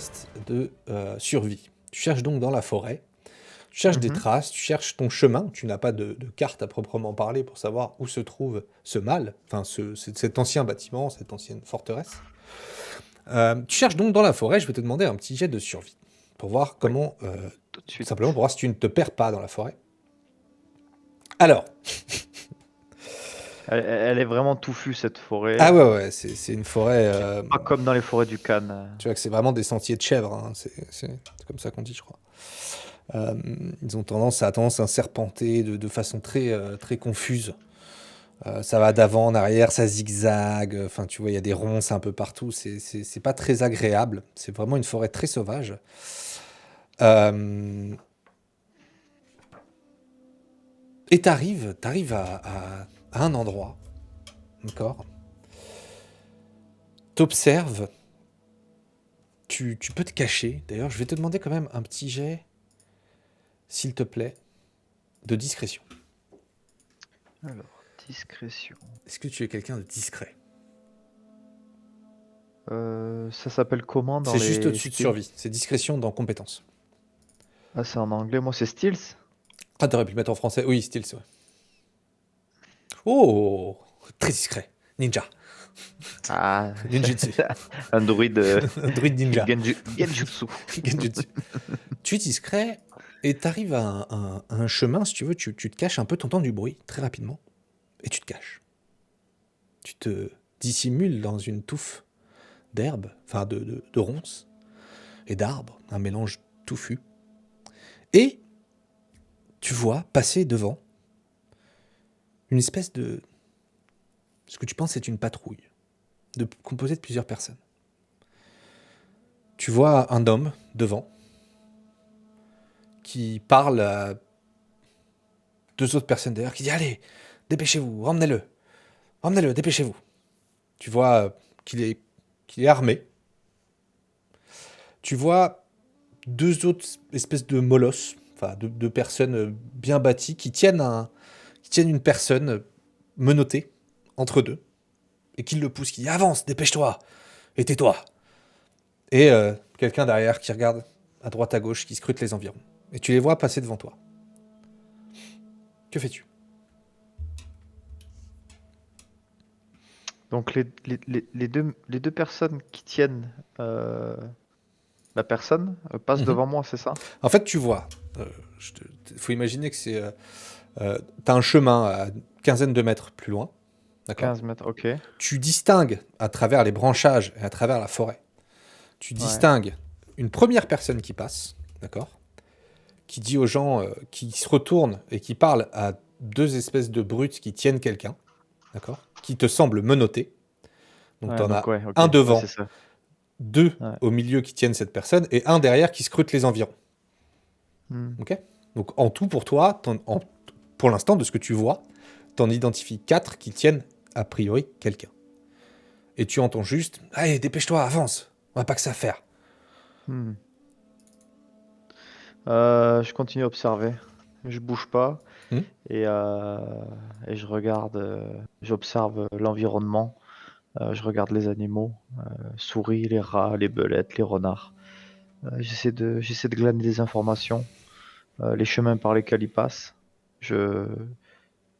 test de survie. Tu cherches donc dans la forêt, tu cherches des Mhm. traces, tu cherches ton chemin, tu n'as pas de carte à proprement parler pour savoir où se trouve ce mâle, enfin cet ancien bâtiment, cette ancienne forteresse. Tu cherches donc dans la forêt, je vais te demander un petit jet de survie pour voir Oui, comment, tout de simplement suite. pour voir si tu ne te perds pas dans la forêt. Alors, Elle est vraiment touffue cette ah forêt. ouais, ouais, c'est une forêt, C'est pas comme dans les forêts du Cannes. tu vois que c'est vraiment des sentiers de chèvres, hein, c'est comme ça qu'on dit, je crois. Ils ont tendance à serpenter de façon très confuse. Ça va d'avant en arrière, ça zigzague, enfin tu vois, il y a des ronces un peu partout, c'est pas très agréable, c'est vraiment une forêt très sauvage. Euh, et t'arrives à un endroit, d'accord. T'observes, tu peux te cacher. D'ailleurs, je vais te demander quand même un petit jet, s'il te plaît, de discrétion. Alors, discrétion. Est-ce que tu es quelqu'un de discret? Ça s'appelle comment dans C'est juste les au-dessus de skills? survie, c'est discrétion dans compétences. Ah, c'est en anglais. Moi, c'est Steels. Ah, t'aurais pu le mettre en français. Oui, style, c'est vrai. Oh, très discret. Ninja. Ah, Ninjutsu. un druide Druide ninja. Genjutsu. Genjutsu. Tu es discret et t'arrives à un chemin, si tu veux, tu te caches un peu, t'entends du bruit très rapidement et tu te caches. Tu te dissimules dans une touffe d'herbe, enfin de ronces et d'arbres, un mélange touffu. Et tu vois passer devant une espèce de... ce que tu penses est une patrouille, composée de plusieurs personnes. Tu vois un homme devant qui parle à deux autres personnes derrière qui dit allez, dépêchez-vous, emmenez-le, dépêchez-vous. Tu vois qu'il est armé. Tu vois deux autres espèces de molosses, enfin deux personnes bien bâties qui tiennent une personne menottée entre deux et qui le pousse, qui dit avance, dépêche-toi et tais-toi. Et quelqu'un derrière qui regarde à droite à gauche, qui scrute les environs. Et tu les vois passer devant toi. Que fais-tu? Donc, les deux personnes qui tiennent la personne passent Mhm. devant moi, c'est ça? En fait, tu vois, faut imaginer que t'as un chemin à une quinzaine de mètres plus loin, d'accord. 15 mètres, ok. Tu distingues à travers les branchages et à travers la forêt, tu Ouais, distingues une première personne qui passe, d'accord, qui dit aux gens, qui se retourne et qui parle à deux espèces de brutes qui tiennent quelqu'un, d'accord, qui te semblent menottés. Donc ouais, t'en donc as ouais, ok, un ouais, c'est devant, ça. deux Ouais. au milieu qui tiennent cette personne et un derrière qui scrute les environs. Hmm. Ok. Donc en tout pour toi, pour l'instant de ce que tu vois, t'en identifies 4 qui tiennent a priori quelqu'un. Et tu entends juste allez, dépêche-toi, avance, on n'a pas que ça à faire. Hmm. Je continue à observer. Je bouge pas Hmm. et, euh, et je regarde, j'observe l'environnement. Je regarde les animaux, souris, les rats, les belettes, les renards. J'essaie de glaner des informations, les chemins par lesquels ils passent. Je,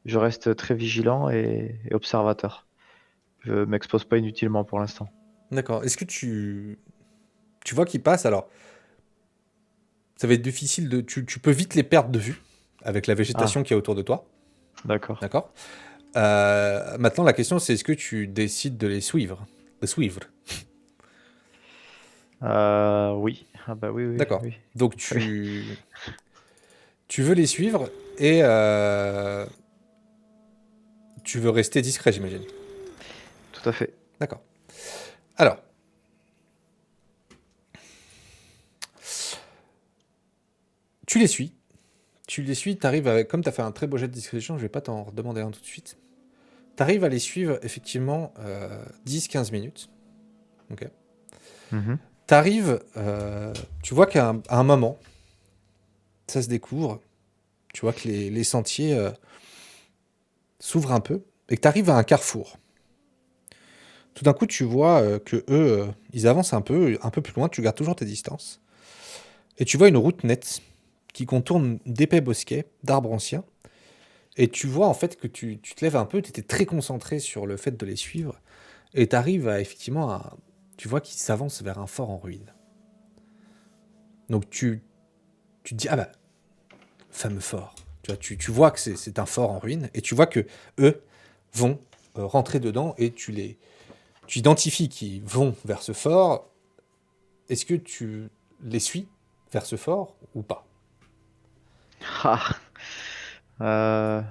je reste très vigilant et observateur. Je m'expose pas inutilement pour l'instant. D'accord. Est-ce que tu vois qu'ils passent alors? Ça va être difficile tu peux vite les perdre de vue avec la végétation Ah, qui est autour de toi. d'accord. D'accord. Maintenant la question c'est est-ce que tu décides de les suivre? De suivre. Oui. Ah bah oui, oui, D'accord. oui. Donc Oui, tu veux les suivre et tu veux rester discret, j'imagine. tout à fait. D'accord. Alors, tu les suis. Tu les suis, t'arrives avec... Comme t'as fait un très beau jet de discrétion, je vais pas t'en redemander un tout de suite. T'arrives à les suivre effectivement 10-15 minutes. Ok. Mhm. T'arrives, tu vois à un moment, ça se découvre. Tu vois que les sentiers s'ouvrent un peu et que t'arrives à un carrefour. tout d'un coup, tu vois que eux, ils avancent un peu plus loin. Tu gardes toujours tes distances. Et tu vois une route nette qui contourne d'épais bosquets, d'arbres anciens. Et tu vois en fait que tu te lèves un peu, tu étais très concentré sur le fait de les suivre. Et tu arrives à effectivement à. Tu vois qu'ils s'avancent vers un fort en ruine. Donc tu te dis, ah bah, fameux fort. Tu vois, tu vois que c'est un fort en ruine. Et tu vois que eux vont rentrer dedans et tu identifies qu'ils vont vers ce fort. Est-ce que tu les suis vers ce fort ou pas? Ah, euh,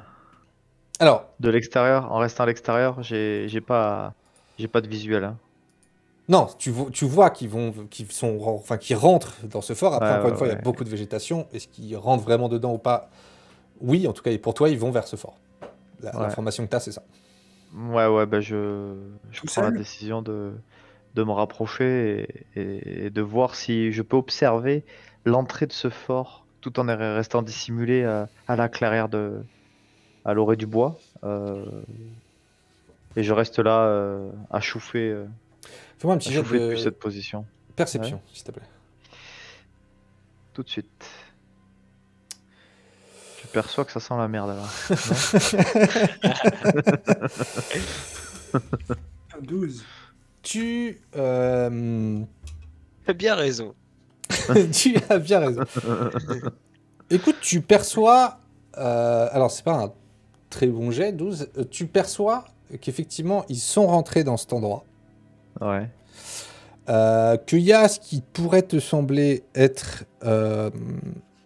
Alors, de l'extérieur, en restant à l'extérieur, j'ai pas de visuel, hein. non, tu vois qu'ils rentrent dans ce fort. Après, Ouais, encore ouais, une fois, il y a ouais. beaucoup de végétation. Est-ce qu'ils rentrent vraiment dedans ou pas? Oui, en tout cas, et pour toi, ils vont vers ce fort. Ouais, L'information que tu as, c'est ça. ouais, ouais, bah je Tout prends la seul? décision de me rapprocher et de voir si je peux observer l'entrée de ce fort tout en restant dissimulé à la clairière à l'orée du bois. Et je reste là Fais-moi un à petit jet chauffer depuis de cette position. Ouais, perception, s'il te plaît. tout de suite. Je perçois que ça sent la merde là, non? 12. Tu, T'as bien raison. tu as bien raison. Écoute, tu perçois. Alors, c'est pas un très bon jet, 12. Tu perçois qu'effectivement, ils sont rentrés dans cet endroit. Ouais. Qu'il y a ce qui pourrait te sembler être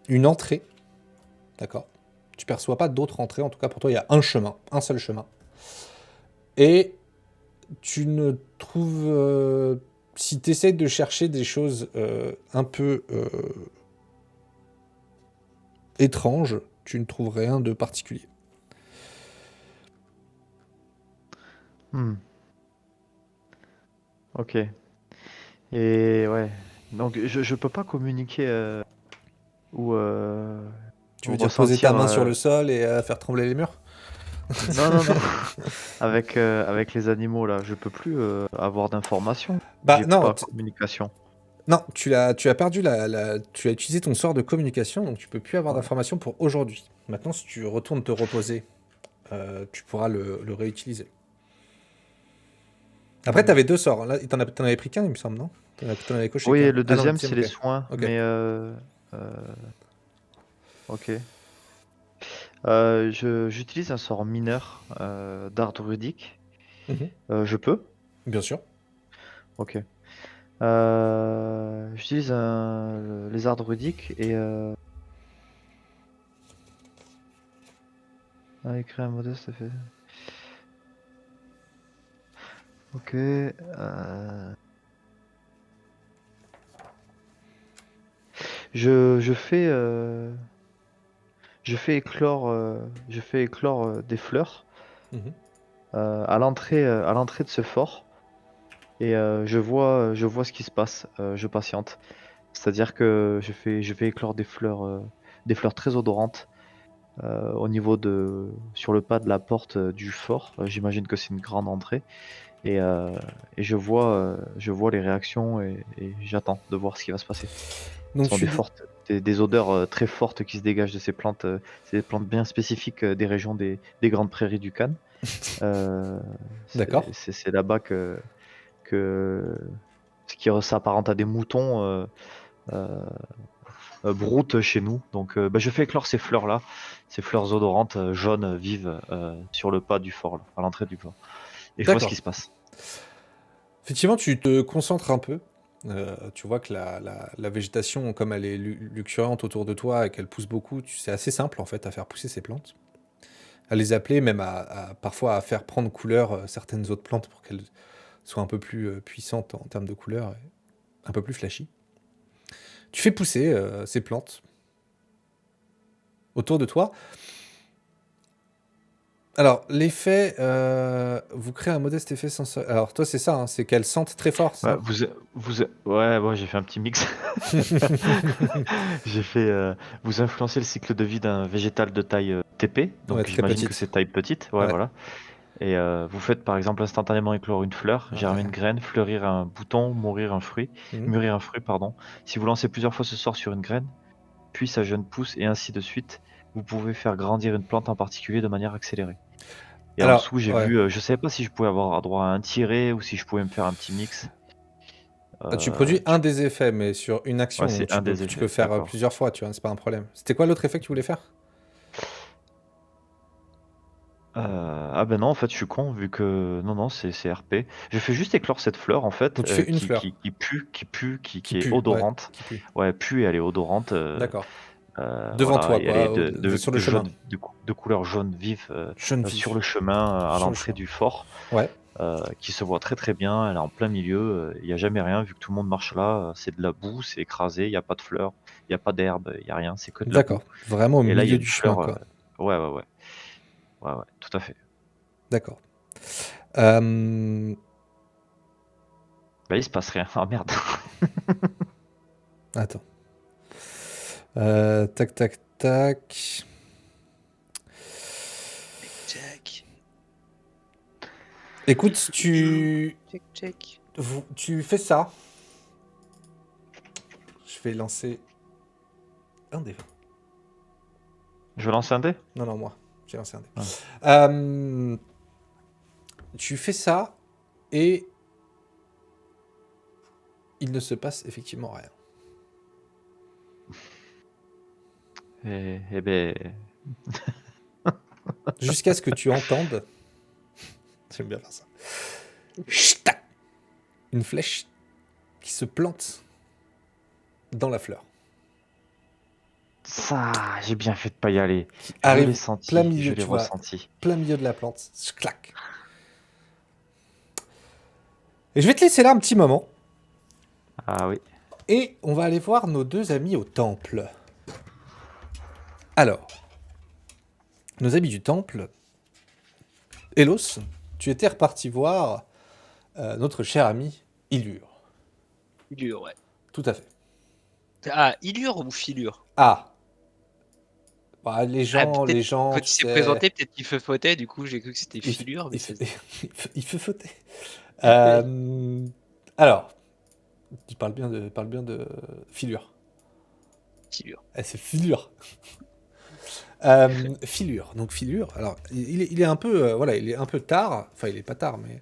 une entrée. D'accord. Tu perçois pas d'autres entrées. En tout cas, pour toi, il y a un chemin, un seul chemin. Et tu ne trouves. Si tu essaies de chercher des choses un peu étranges, tu ne trouves rien de particulier. Hmm. Ok. Et ouais. Donc je peux pas communiquer ou, Tu ou veux dire poser ta ressentir. main sur le sol et faire trembler les murs? Non, non, non. Avec les animaux là, je peux plus avoir d'informations. Bah J'ai non, pas communication. non, tu as perdu tu as utilisé ton sort de communication, donc tu peux plus avoir Ouais. d'informations pour aujourd'hui. Maintenant, si tu retournes te reposer, tu pourras le réutiliser. Après, Hmm. tu avais deux sorts. Là, t'en avais pris qu'un, il me semble, non? T'en avais coché Oui, qu'un. le Ah non, le deuxième deuxième, c'est les ok. soins, Ok. mais ok. J'utilise un sort mineur d'art druidique. Mhm. Je peux? Bien sûr. Ok. J'utilise les arts druidiques et écrire un modeste fait. Ok. Je fais je fais éclore des fleurs Mhm. à l'entrée de ce fort et je vois ce qui se passe. Je patiente. C'est-à-dire que je fais éclore des fleurs très odorantes au niveau sur le pas de la porte du fort. J'imagine que c'est une grande entrée et, euh, et je vois les réactions et j'attends de voir ce qui va se passer. Ce Donc sont tu dis... des odeurs très fortes qui se dégagent de ces plantes. C'est des plantes bien spécifiques des régions des grandes prairies du Cannes. D'accord. C'est là-bas que ce qui s'apparente à des moutons euh, broutent chez nous. Donc bah, je fais éclore ces fleurs-là, ces fleurs odorantes, jaunes, vives, sur le pas du fort, là, à l'entrée du fort. Et je vois ce qui D'accord. se passe. Effectivement, tu te concentres un peu. Tu vois que la végétation, comme elle est luxuriante autour de toi et qu'elle pousse beaucoup, c'est assez simple en fait à faire pousser ces plantes. À les appeler, même parfois à faire prendre couleur certaines autres plantes pour qu'elles soient un peu plus puissantes en termes de couleur, et un peu plus flashy. Tu fais pousser ces plantes autour de toi. Alors, l'effet, vous créez un modeste effet sensoriel. Alors, toi, c'est ça, hein, c'est qu'elles sentent très fort, Ouais, ça. ouais, moi j'ai fait un petit mix. J'ai fait. Vous influencez le cycle de vie d'un végétal de taille TP, Ouais, donc très j'imagine que petite. c'est taille petite. Ouais, Ouais. voilà. Et vous faites par exemple instantanément éclore une fleur, germer une Ouais. graine, fleurir un bouton, mûrir un fruit, Mhm. pardon. Si vous lancez plusieurs fois ce sort sur une graine, puis sa jeune pousse et ainsi de suite, vous pouvez faire grandir une plante en particulier de manière accélérée. Et en Alors, dessous, j'ai ouais. vu, je savais pas si je pouvais avoir droit à un tiré ou si je pouvais me faire un petit mix. Tu produis Tu- un des effets, mais sur une Ouais, action, donc c'est un des tu peux effets, faire d'accord. plusieurs fois, tu vois, c'est pas un problème. C'était quoi l'autre effet que tu voulais faire? Ah ben non, en fait, je suis con, vu que... Non, non, c'est RP. Je fais juste éclore cette fleur, en fait, Donc tu fais une fleur qui qui est pue, ouais, odorante. qui pue. Ouais, pue et elle est odorante. D'accord. Devant Voilà, toi, et elle est quoi, sur le chemin. de couleur jaune vive Jaune sur vif. le chemin à Sur le l'entrée chemin. du fort, Ouais. qui se voit très très bien. Elle est en plein milieu. Il n'y a jamais rien, vu que tout le monde marche là. C'est de la boue, c'est écrasé. Il n'y a pas de fleurs, il n'y a pas d'herbe, il n'y a rien. C'est que de la boue. D'accord. Vraiment au Et là, il y a milieu une du chemin, fleur. quoi. Ouais, ouais, ouais. Ouais, ouais, tout à fait. D'accord. Euh, Bah, il se passe rien. Ah merde. Attends. Tac, tac, tac. Check. Écoute, tu Check. fais ça. Je vais lancer un dé. Je lance un dé. Non, non, moi. J'ai lancé un dé. Ah. Tu fais ça et il ne se passe effectivement rien. Eh ben, Jusqu'à ce que tu entendes. J'aime bien faire ça. Ch'tac. Une flèche qui se plante dans la fleur. ça, j'ai bien fait de pas y aller. Qui Je l'ai arrive senti, plein je milieu, l'ai tu vois. ressenti. Plein milieu de la plante. Clac. Et je vais te laisser là un petit moment. Ah oui. Et on va aller voir nos deux amis au temple. Alors, nos amis du temple. Elos, tu étais reparti voir notre cher ami Ilur. Ilure, ouais. Tout à fait. Ah, Ilure ou Filure? Ah. Bah, les Ah, gens, peut-être quand tu il s'est sais. présenté, peut-être qu'il fautait, du coup j'ai cru que c'était Il, Filure, mais ça... il fait fauter. Alors, tu parles bien de filure. Filure. C'est filure. Filure. Donc filure. Alors, il est un peu, voilà, il est un peu tard. Enfin, il est pas tard, mais.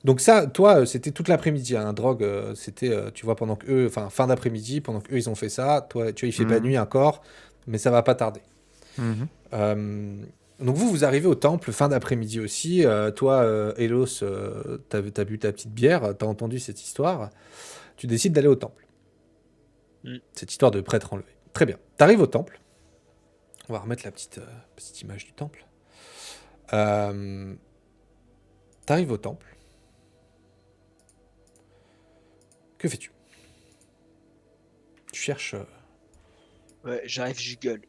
Donc ça, toi, c'était toute l'après-midi. Hein, drogue, c'était, tu vois, pendant que eux, enfin, fin d'après-midi, pendant que eux ils ont fait ça. Toi, tu vois, il fait pas Mhm. nuit encore, mais ça va pas tarder. Mhm. Donc vous arrivez au temple fin d'après-midi aussi. Toi, Elos, t'as bu ta petite bière, t'as entendu cette histoire. Tu décides d'aller au temple. Cette histoire de prêtre enlevé. Très bien. T'arrives au temple. On va remettre la petite image du temple. T'arrives au temple. Que fais-tu? Tu cherches... Ouais, j'arrive, je gueule.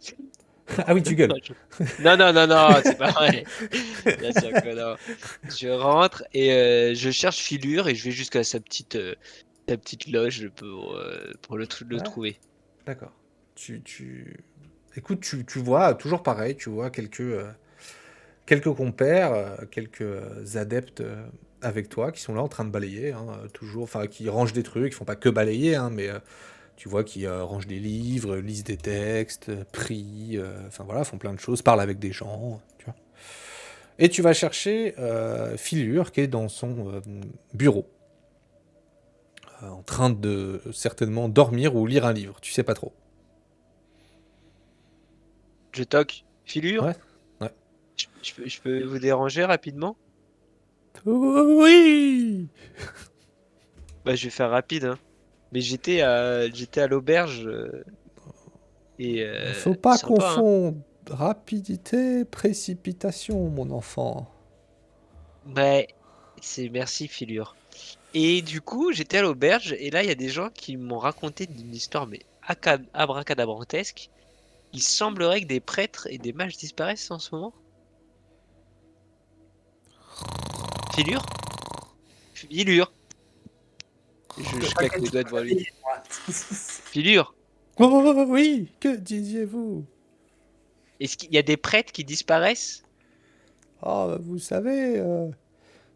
Ah oui, tu gueules. Non, c'est pas vrai. Bien sûr que non. Je rentre et je cherche Filure et je vais jusqu'à sa petite loge pour le Ouais, trouver. d'accord. Écoute, tu vois, toujours pareil, tu vois quelques compères, quelques adeptes avec toi qui sont là en train de balayer, hein, toujours, enfin, qui rangent des trucs, ils font pas que balayer, hein, mais tu vois, qui rangent des livres, lisent des textes, prient, enfin voilà, font plein de choses, parlent avec des gens, tu vois. Et tu vas chercher Filure qui est dans son bureau, en train de certainement dormir ou lire un livre, tu sais pas trop. Je toque. Filure, Ouais, ouais. je peux vous déranger rapidement? Oui. Bah, je vais faire rapide, hein. Mais j'étais à l'auberge et Faut pas sympa, hein. confondre rapidité, précipitation, mon enfant. Ouais, c'est merci Filure. Et du coup, j'étais à l'auberge et là, il y a des gens qui m'ont raconté une histoire mais abracadabrantesque. Il semblerait que des prêtres et des mages disparaissent en ce moment. Filure? Filure. Je claque mes doigts devant lui. Filure. Oh oui, que disiez-vous? Est-ce qu'il y a des prêtres qui disparaissent? Ah, vous savez,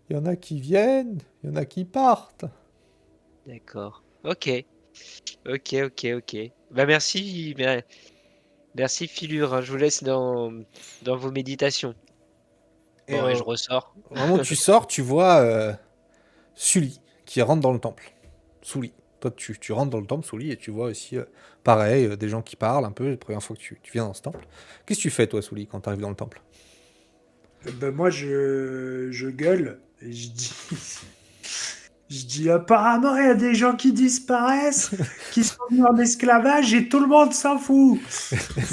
il y en a qui viennent, il y en a qui partent. D'accord. Ok. Ok. Bah merci Filure, hein. Je vous laisse dans vos méditations. Et Bon, et je ressors. vraiment, tu sors, tu vois Sully qui rentre dans le temple. Sully. Toi, tu rentres dans le temple, Sully, et tu vois aussi, pareil, des gens qui parlent un peu, la première fois que tu viens dans ce temple. Qu'est-ce que tu fais, toi, Sully, quand tu arrives dans le temple? Ben moi, je gueule et je dis, je dis apparemment, il y a des gens qui disparaissent, qui sont mis en esclavage et tout le monde s'en fout.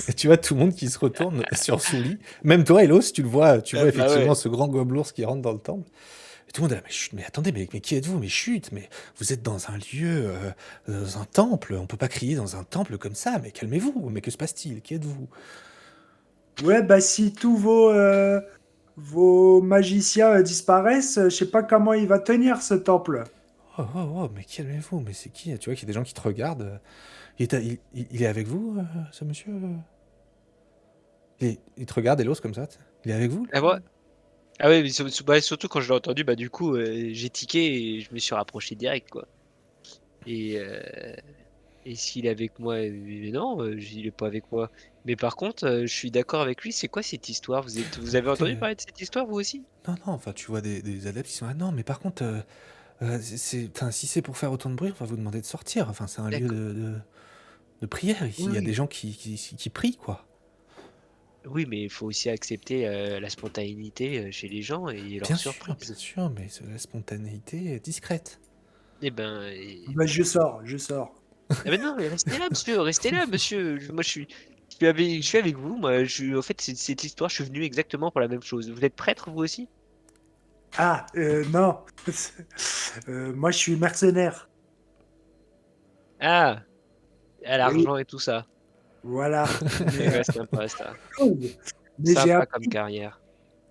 Et tu vois tout le monde qui se retourne sur Sully. Même toi, Elos, tu le vois, tu vois Bah effectivement ouais. ce grand gobelours qui rentre dans le temple. Et tout le monde est là, mais chut, mais attendez, mais qui êtes-vous? Mais chut, mais vous êtes dans un lieu, dans un temple, on peut pas crier dans un temple comme ça, mais calmez-vous, mais que se passe-t-il? Qui êtes-vous? Ouais, bah si tous vos magiciens disparaissent, je sais pas comment il va tenir ce temple. Oh, mais calmez-vous, mais c'est qui? Tu vois qu'il y a des gens qui te regardent. Il est avec vous, ce monsieur? Il te regarde, Elos, comme ça. Il est avec vous? Ah, moi? Ah ouais, mais bah, surtout quand je l'ai entendu, bah du coup, j'ai tiqué et je me suis rapproché direct, quoi. Et, euh, et s'il est avec moi, non, il est pas avec moi. Mais par contre, je suis d'accord avec lui. C'est quoi cette histoire? Vous avez Écoutez, entendu parler de cette histoire, vous aussi? non, enfin, tu vois des adeptes qui sont là. Non, mais par contre, enfin, si c'est pour faire autant de bruit, on va vous demander de sortir. Enfin, c'est un lieu D'accord. de prière ici. Oui, Il y a des oui. gens qui prient, quoi. Oui, mais il faut aussi accepter la spontanéité chez les gens et leur Bien surprise. sûr, mais la spontanéité est discrète. Eh ben, Bah je sors. ah ben non, mais restez là, monsieur. Moi, je suis avec vous. Moi, en fait, cette histoire, je suis venu exactement pour la même chose. Vous êtes prêtre, vous aussi? Ah, non. Moi, je suis mercenaire. Ah, à Oui, l'argent et tout ça. voilà. Ouais, sympa ça. Mais j'ai Sympa comme appris carrière.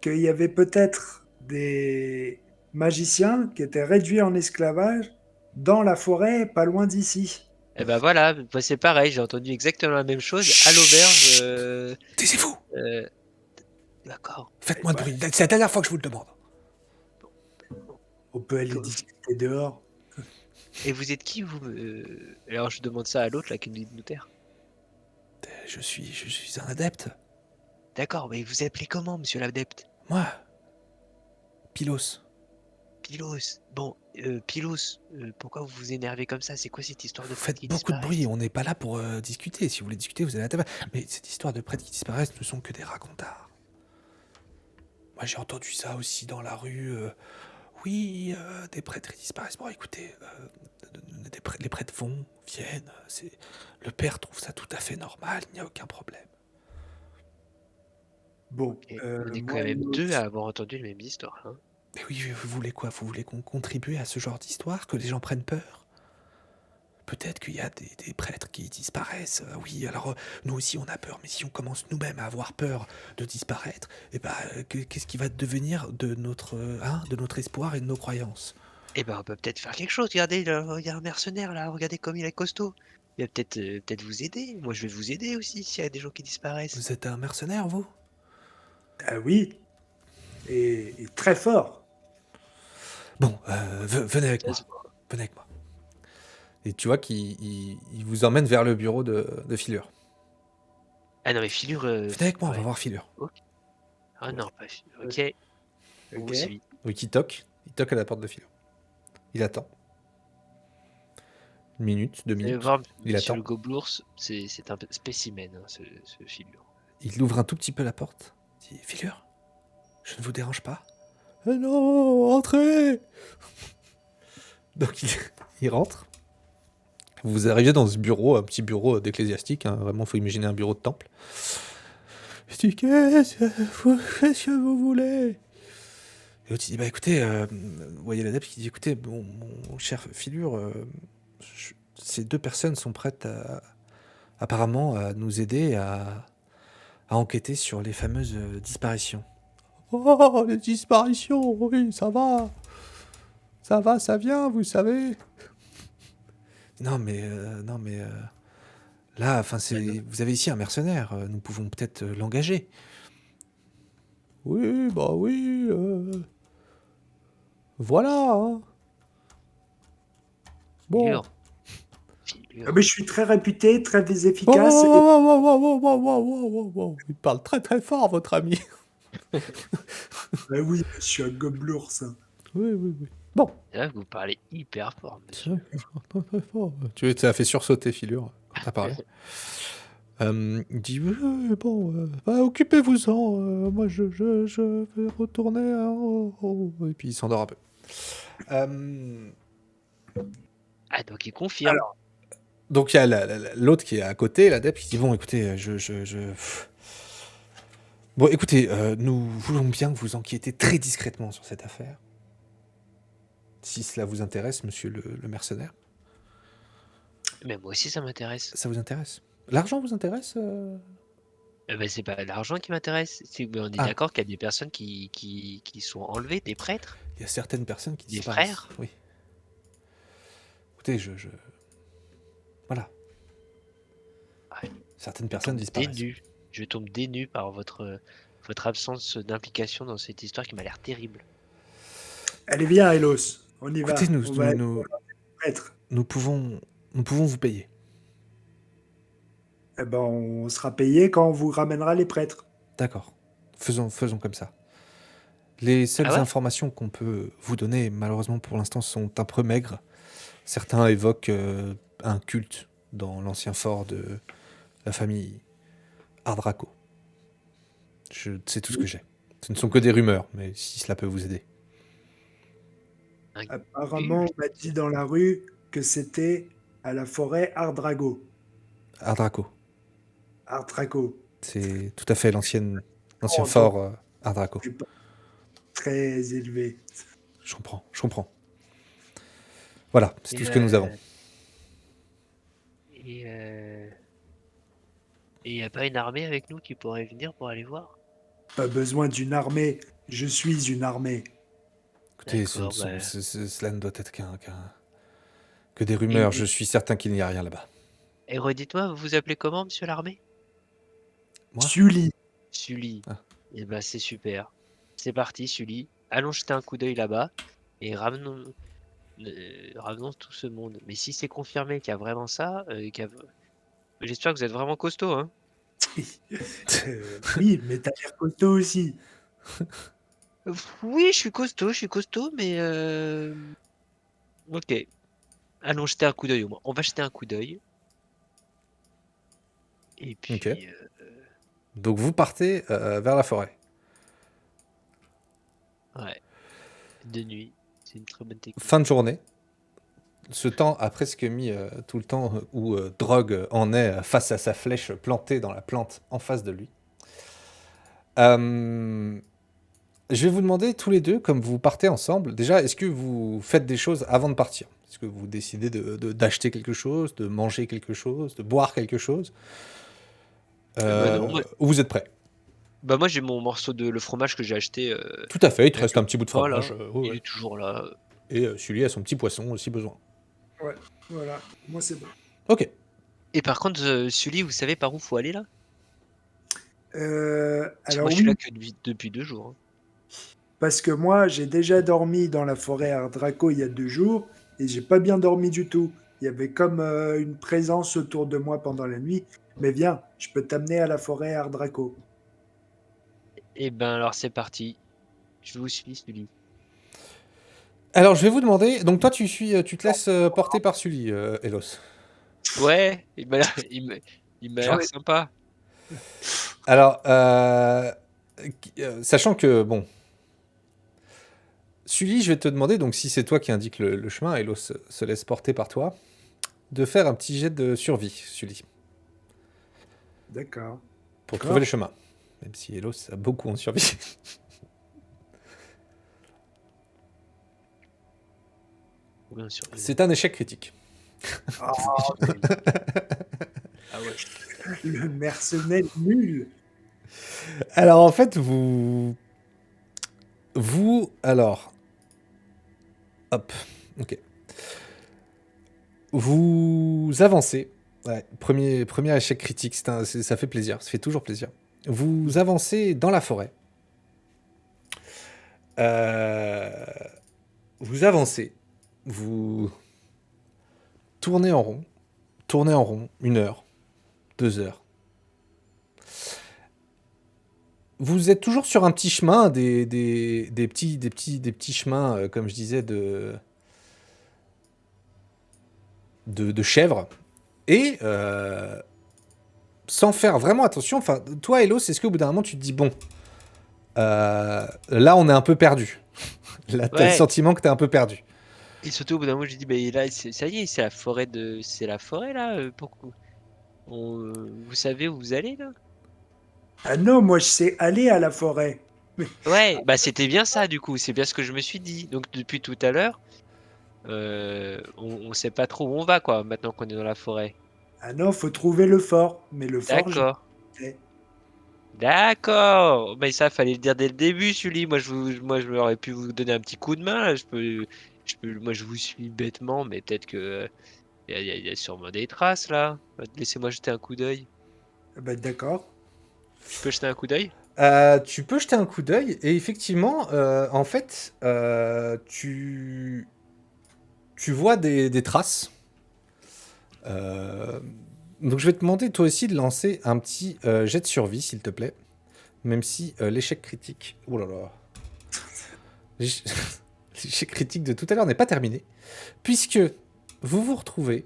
qu'il y avait peut-être des magiciens qui étaient réduits en esclavage dans la forêt, pas loin d'ici. Eh ben voilà, bah, c'est pareil, j'ai entendu exactement la même chose à l'auberge. Chut! Taisez-vous! Euh, d'accord. Faites moins de Ouais, bruit. C'est la dernière fois que je vous le demande. on peut aller Co- discuter dehors. Et vous êtes qui, vous? Alors, je demande ça à l'autre, là, qui me dit de nous taire. Je suis un adepte. D'accord, mais vous appelez comment, monsieur l'adepte? Moi, Pylos. Pilos. Bon, Pilos, pourquoi vous vous énervez comme ça? C'est quoi cette histoire de Vous prêtre faites qui beaucoup de bruit. disparaissent? On n'est pas là pour discuter. Si vous voulez discuter, vous allez à la table. Mais cette histoire de prêtres qui disparaissent ne sont que des racontars. Moi, j'ai entendu ça aussi dans la rue. Oui, des prêtres qui disparaissent. Bon, écoutez, les prêtres viennent. Le père trouve ça tout à fait normal. Il n'y a aucun problème. Bon, Ok, on est quand moi, même deux à avoir entendu les mêmes histoires, hein. Mais oui, vous voulez quoi? Vous voulez qu'on contribue à ce genre d'histoire? Que les gens prennent peur? Peut-être qu'il y a des prêtres qui disparaissent. Oui, alors nous aussi on a peur, mais si on commence nous-mêmes à avoir peur de disparaître, eh ben, qu'est-ce qui va devenir de notre espoir et de nos croyances? Eh ben, on peut peut-être faire quelque chose. Regardez, il y a un mercenaire là. Regardez comme il est costaud. Il va peut-être vous aider. Moi, je vais vous aider aussi s'il y a des gens qui disparaissent. Vous êtes un mercenaire, vous? ah oui, et très fort. Bon, venez avec Ça moi. se voit. Venez avec moi. Et tu vois qu'il vous emmène vers le bureau de Filure. Ah non, mais Filure. Venez avec moi, on va Ouais. voir Filure. Ok. Ah Ouais. non, pas Filure. Ok, on Ok. vous suit. Oui, il toque à la porte de Filure. Il attend. 1 minute, 2 minutes. Voir, Il monsieur attend. le Gobelours, c'est un spécimen, hein, ce Filure. Il ouvre un tout petit peu la porte. Il dit, Filure, je ne vous dérange pas? Non, entrez! Donc il rentre. Vous arrivez dans ce bureau, un petit bureau d'ecclésiastique, hein, vraiment, il faut imaginer un bureau de temple. Il dit, qu'est-ce que vous voulez? Et l'autre, il dit, bah écoutez, vous voyez l'adepte qui dit, écoutez, mon cher Filure, ces 2 personnes sont prêtes apparemment à nous aider à enquêter sur les fameuses disparitions. Oh, les disparitions, oui, ça va, ça vient, vous savez. Non, mais là, enfin, Ah non. vous avez ici un mercenaire, nous pouvons peut-être l'engager. Oui, bah oui. Voilà, hein. Bon. Filure. Ah, Filure. mais je suis très réputé, très Wow, efficace. wow, Et... wow, wow, wow, wow, wow, wow, wow, wow, wow. Il parle très très fort, votre ami. Bah oui, je suis un gobelours. Oui, oui, oui. Bon, C'est vrai que vous parlez hyper fort, c'est monsieur. vrai, il parle très très fort. Tu as fait sursauter Filure quand t'as parlé. Il dit bon, bah, occupez-vous-en. Moi, je vais retourner. Et puis il s'endort un peu. Euh, Ah, donc il confirme. Alors, donc il y a l'autre qui est à côté, l'adepte, qui dit bon, écoutez, bon, écoutez, nous voulons bien que vous enquêtez très discrètement sur cette affaire. Si cela vous intéresse, monsieur le mercenaire. Mais moi aussi, ça m'intéresse. Ça vous intéresse? L'argent vous intéresse Ben, c'est pas l'argent qui m'intéresse. Mais on est Ah. d'accord qu'il y a des personnes qui sont enlevées, des prêtres, Il y a certaines personnes qui des disparaissent. frères. Oui. Écoutez, voilà. Ouais. Certaines personnes disparaissent. Dénu. Je tombe dénu par votre absence d'implication dans cette histoire qui m'a l'air terrible. allez, viens, Elos. On y va. Écoutez, On va être. nous pouvons vous payer. Eh ben, on sera payé quand on vous ramènera les prêtres. D'accord. Faisons comme ça. Les seules Ah ouais informations qu'on peut vous donner, malheureusement pour l'instant, sont un peu maigres. Certains évoquent un culte dans l'ancien fort de la famille Ardraco. C'est tout ce que j'ai. Ce ne sont que des rumeurs, mais si cela peut vous aider. Apparemment, on m'a dit dans la rue que c'était à la forêt Ardrago. Ardraco. Ardrago. C'est tout à fait l'ancien Oh, fort Ardraco. Je suis pas très élevé. Je comprends. Voilà, c'est tout ce que nous avons. Et il n'y a pas une armée avec nous qui pourrait venir pour aller voir? Pas besoin d'une armée. Je suis une armée. Écoutez, D'accord, bah. cela ne doit être que des rumeurs. Je suis certain qu'il n'y a rien là-bas. Et redites-moi, vous vous appelez comment, monsieur l'armée? Moi Sully. Sully. Ah. Eh ben, c'est super. C'est parti, Sully. Allons jeter un coup d'œil là-bas et ramenons tout ce monde. Mais si c'est confirmé qu'il y a vraiment ça, j'espère que vous êtes vraiment costaud, hein. Oui, mais t'as l'air costaud aussi. Oui, je suis costaud, mais ok. Allons jeter un coup d'œil au moins. On va jeter un coup d'œil. Et puis, Ok. Donc vous partez vers la forêt. ouais. De nuit, c'est une très bonne technique. Fin de journée. Ce temps a presque mis tout le temps où Drogue en est face à sa flèche plantée dans la plante en face de lui. Je vais vous demander tous les deux, comme vous partez ensemble, déjà, est-ce que vous faites des choses avant de partir? Est-ce que vous décidez d'acheter quelque chose, de manger quelque chose, de boire quelque chose Non, moi- Ou vous êtes prêts? Bah moi j'ai mon morceau de le fromage que j'ai acheté. Tout à fait, il te avec reste un petit bout de Voilà, fromage. Ouais, il ouais. est toujours là. Et Sully a son petit poisson si besoin. Voilà, moi c'est bon. Ok. Et par contre, Sully, vous savez par où faut aller là? Parce que Alors moi je suis oui, là que depuis 2 jours, hein. parce que moi j'ai déjà dormi dans la forêt Ardraco il y a 2 jours et j'ai pas bien dormi du tout. Il y avait comme une présence autour de moi pendant la nuit. Mais viens, je peux t'amener à la forêt Ardraco. Et ben alors c'est parti. Je vous suis, Sully. Alors, je vais vous demander. Donc, toi, tu te laisses porter par Sully, Elos. Ouais, il m'a l'air, il m'a l'air Ouais. sympa. Alors, sachant que, bon. Sully, je vais te demander, donc si c'est toi qui indique le chemin, Elos se laisse porter par toi, de faire un petit jet de survie, Sully, D'accord. pour D'accord. trouver le chemin. Même si Elos a beaucoup en survie. Bien sûr. C'est un échec critique. Ah, Ah ouais. le mercenaire nul. Alors, en fait, alors... Hop, ok. Vous avancez. Ouais, premier échec critique, ça fait plaisir, ça fait toujours plaisir. Vous avancez dans la forêt. Euh, Vous avancez, vous tournez en rond, 1 heure, 2 heures. Vous êtes toujours sur un petit chemin, des petits chemins, comme je disais, de chèvres. Et sans faire vraiment attention, enfin, toi, Hello, c'est ce qu'au bout d'un moment, tu te dis, bon, là, on est un peu perdu. Là, t'as le Ouais. sentiment que t'es un peu perdu. Et surtout, au bout d'un moment, j'ai dit, bah, là, ça y est, c'est la forêt, là. Pourquoi vous savez où vous allez, là? Ah non, moi je sais aller à la forêt. Ouais, bah, c'était bien ça, du coup. C'est bien ce que je me suis dit. Donc, depuis tout à l'heure, on sait pas trop où on va, quoi, maintenant qu'on est dans la forêt. Ah non, faut trouver le fort. Mais le fort, je D'accord. sais. D'accord. Mais ça, fallait le dire dès le début, Sully. Moi, je m'aurais pu vous donner un petit coup de main, là. Moi, je vous suis bêtement, mais peut-être que il y a sûrement des traces, là. Laissez-moi jeter un coup d'œil. Ah bah, d'accord. Je peux jeter un coup d'œil? Tu peux jeter un coup d'œil et effectivement, en fait, tu vois des traces. Donc je vais te demander toi aussi de lancer un petit jet de survie, s'il te plaît. Même si l'échec critique... Oh là là. L'échec critique de tout à l'heure n'est pas terminé. Puisque vous vous retrouvez,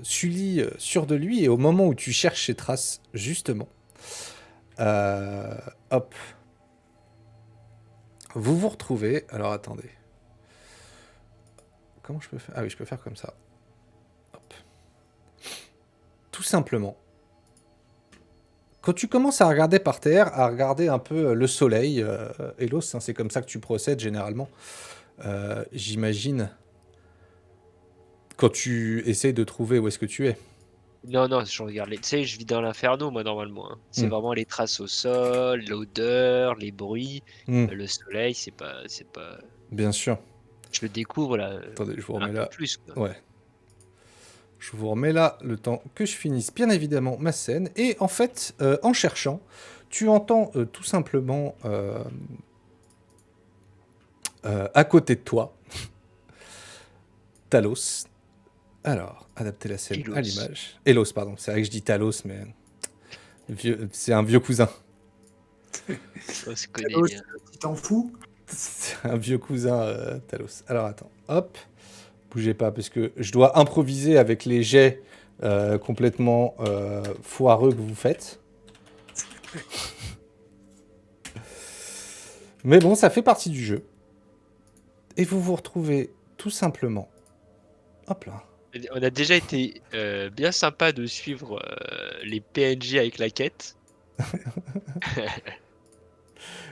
Sully sûr de lui, et au moment où tu cherches ces traces, justement, hop, vous vous retrouvez... Alors attendez. Comment je peux faire? Ah oui, je peux faire comme ça. Hop. Tout simplement. Quand tu commences à regarder par terre, à regarder un peu le soleil, Elos, hein, c'est comme ça que tu procèdes généralement, j'imagine, quand tu essayes de trouver où est-ce que tu es. Non, non, je regarde tu sais, je vis dans l'inferno, moi, normalement, hein. C'est vraiment les traces au sol, l'odeur, les bruits, le soleil, c'est pas... Bien sûr. Je le découvre, là, Attendez, je vous un remets peu là. plus, quoi. Ouais. Je vous remets là le temps que je finisse, bien évidemment, ma scène. Et en fait, en cherchant, tu entends tout simplement à côté de toi, Talos. Alors, adapter la scène à Elos. l'image. Elos, pardon. C'est vrai que je dis Talos, mais c'est un vieux cousin. On se connaît Talos, bien. tu t'en fous? C'est un vieux cousin, Talos. Alors, attends. Hop. Bougez pas, parce que je dois improviser avec les jets complètement foireux que vous faites. Mais bon, ça fait partie du jeu. Et vous vous retrouvez tout simplement... Hop là. On a déjà été bien sympa de suivre les PNJ avec la quête.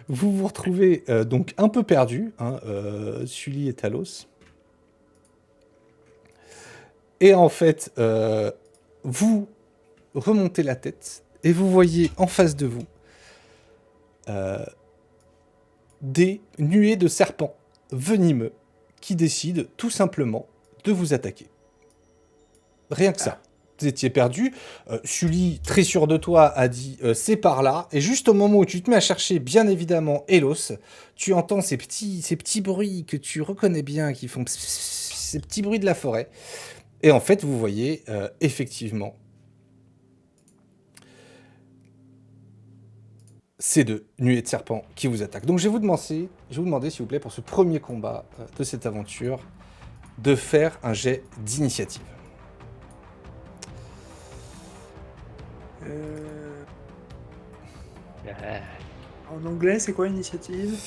Vous vous retrouvez donc un peu perdu, hein, Sully et Talos. Et en fait, vous remontez la tête et vous voyez en face de vous des nuées de serpents venimeux qui décident tout simplement de vous attaquer. Rien que ça. Vous étiez perdu. Sully, très sûr de toi, a dit c'est par là. Et juste au moment où tu te mets à chercher, bien évidemment, Elos, tu entends ces petits bruits que tu reconnais bien, qui font ces petits bruits de la forêt. Et en fait, vous voyez effectivement ces deux nuées de serpents qui vous attaquent. Donc je vais vous demander, s'il vous plaît, pour ce premier combat de cette aventure, de faire un jet d'initiative. En anglais, c'est quoi initiative?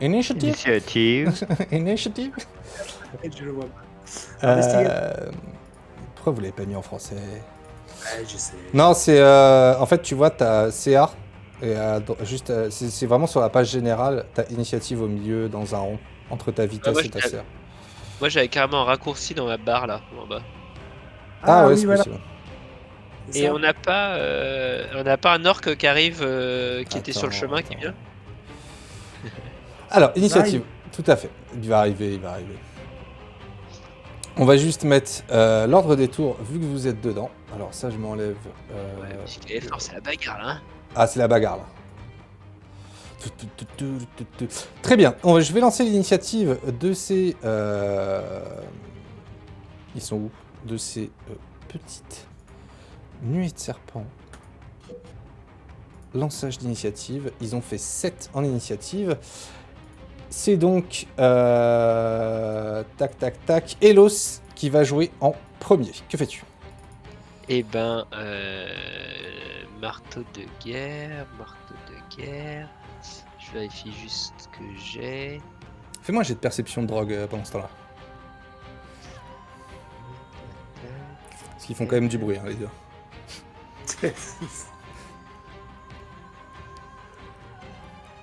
Initiative. Initiative. Je le vois pas. Pourquoi vous l'avez pas mis en français? Ouais, je sais. Non, c'est en fait, tu vois, t'as CA et juste, c'est vraiment sur la page générale, t'as initiative au milieu dans un rond entre ta vitesse et ta CA. Moi, j'avais carrément un raccourci dans ma barre là, en bas. Ah ouais, oui, c'est voilà. possible. Et on n'a pas un orc qui arrive, qui était sur le chemin, qui vient. Alors, initiative, tout à fait. Il va arriver. On va juste mettre l'ordre des tours, vu que vous êtes dedans. Alors ça, je m'enlève... Ouais, c'est la bagarre là. Hein. Ah, c'est la bagarre, là. Très bien. Je vais lancer l'initiative de ces... Ils sont où? De ces petites nuées de serpents. Lançage d'initiative. Ils ont fait 7 en initiative. C'est donc... tac, tac, tac. Elos qui va jouer en premier. Que fais-tu? Eh ben, marteau de guerre. Je vérifie juste ce que j'ai. Fais-moi un jet de perception de drogue pendant ce temps-là. Parce qu'ils font quand même du bruit, hein, les deux.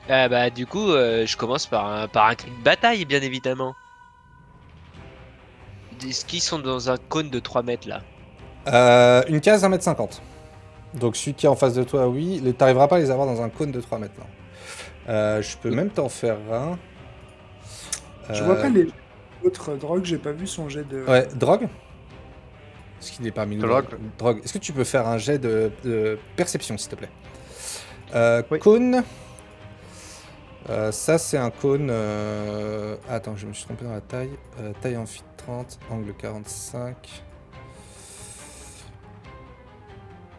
Ah bah du coup, je commence par un cri de bataille, bien évidemment. Est-ce qu'ils sont dans un cône de 3 mètres là? Une case 1m50. Donc celui qui est en face de toi, oui. T'arriveras pas à les avoir dans un cône de 3 mètres. Là. Je peux même t'en faire un. Je vois pas les autres drogues, j'ai pas vu son jet de... Ouais, drogue. Est-ce qu'il est parmi nous? Drogue. Drogue. Est-ce que tu peux faire un jet de perception, s'il te plaît? Oui. Cône. Ça, c'est un cône... Attends, je me suis trompé dans la taille. Taille amphi 30, angle 45.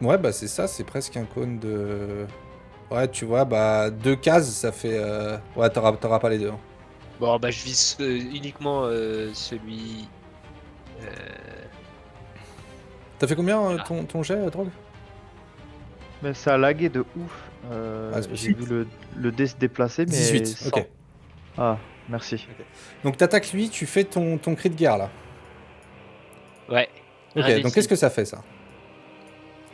Ouais, bah c'est ça, c'est presque un cône de... Ouais, tu vois, bah 2 cases, ça fait... Ouais, t'auras pas les deux. Hein. Bon bah je vise uniquement celui... T'as fait combien Ah. ton jet, drogue? Mais ça a lagué de ouf. Ah, c'est J'ai possible. vu le dé se déplacer, mais 18, sans- ok. Ah, merci. Donc t'attaques lui, tu fais ton cri de guerre, là. Ouais. Ok, Un des donc six. qu'est-ce que ça fait, ça?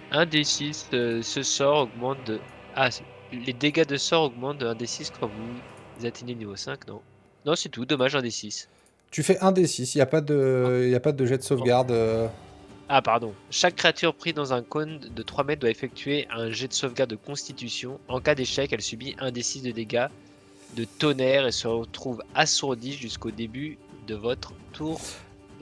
Un des 6, ce sort augmente de... Ah, les dégâts de sort augmentent de 1 des 6 quand vous atteignez le niveau 5, non. Non, c'est tout, dommage, 1 des 6. Tu fais 1 des 6, il n'y a pas de jet de sauvegarde. Ah, pardon. Chaque créature prise dans un cône de 3 mètres doit effectuer un jet de sauvegarde de constitution. En cas d'échec, elle subit 1 des 6 de dégâts de tonnerre et se retrouve assourdie jusqu'au début de votre tour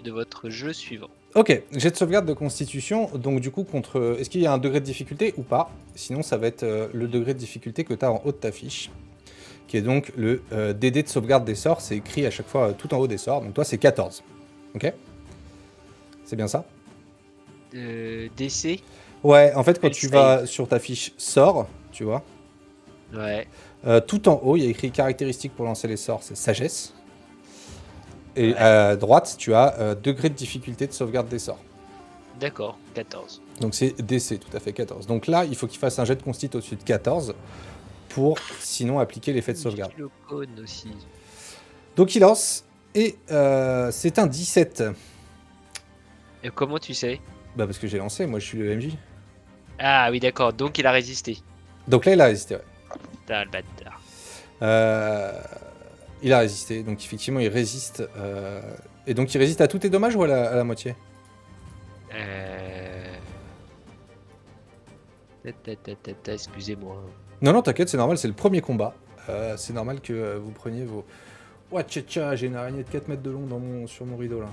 de votre jeu suivant. Ok, jet de sauvegarde de constitution, donc du coup, contre... Est-ce qu'il y a un degré de difficulté ou pas? Sinon, ça va être le degré de difficulté que tu as en haut de ta fiche, qui est donc le DD de sauvegarde des sorts, c'est écrit à chaque fois tout en haut des sorts, donc toi, c'est 14. Ok? C'est bien ça? DC. Ouais, en fait, quand Et tu save. vas sur ta fiche sort, tu vois, Ouais. tout en haut, il y a écrit caractéristiques pour lancer les sorts, c'est sagesse. Et Ouais. à droite, tu as degré de difficulté de sauvegarde des sorts. D'accord, 14. Donc c'est DC, tout à fait 14. Donc là, il faut qu'il fasse un jet de constit au-dessus de 14 pour sinon appliquer l'effet de sauvegarde. Le cône aussi. Donc il lance et c'est un 17. Et comment tu sais? Bah parce que j'ai lancé, moi je suis le MJ. Ah oui, d'accord, donc il a résisté. Donc là il a résisté, ouais. Putain, le bâtard. Il a résisté, donc effectivement il résiste. Et donc il résiste à tous tes dommages ou à la moitié? Excusez-moi. Non, non, t'inquiète, c'est normal, c'est le premier combat. C'est normal que vous preniez vos... Ouah, tcha, j'ai une araignée de 4 mètres de long sur mon rideau là.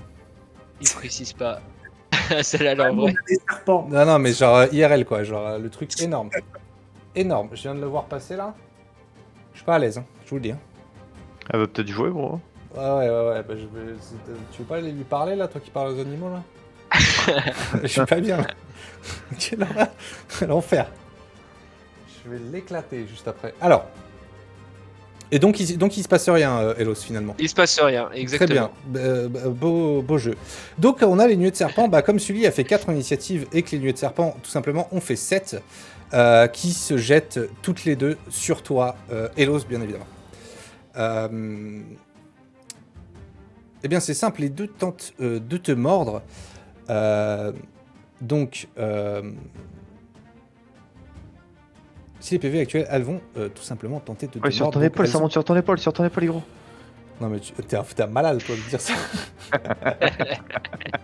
Il précise pas. Celle-là, là, en vrai. Des serpents. Non, non, mais genre IRL quoi, genre le truc énorme. Énorme, je viens de le voir passer là. Je suis pas à l'aise, hein, je vous le dis. Hein. Elle va peut-être jouer, gros. Ouais, bah, tu veux pas aller lui parler là, toi qui parles aux animaux là? Je suis pas bien là. Quelle horreur. L'enfer. Je vais l'éclater juste après. Alors. Et donc il se passe rien, Elos, finalement. Il se passe rien, exactement. Très bien, beau jeu. Donc on a les nuées de serpent, bah, comme celui a fait 4 initiatives et que les nuées de serpent, tout simplement, ont fait 7, qui se jettent toutes les deux sur toi, Elos, bien évidemment. Eh bien c'est simple, les deux tentent de te mordre. Donc... si les PV actuels, elles vont tout simplement tenter de te Ouais, sur mordre. ton Donc, épaule, elles ça ont- monte sur ton épaule, les gros. Non mais t'es malade toi de dire ça.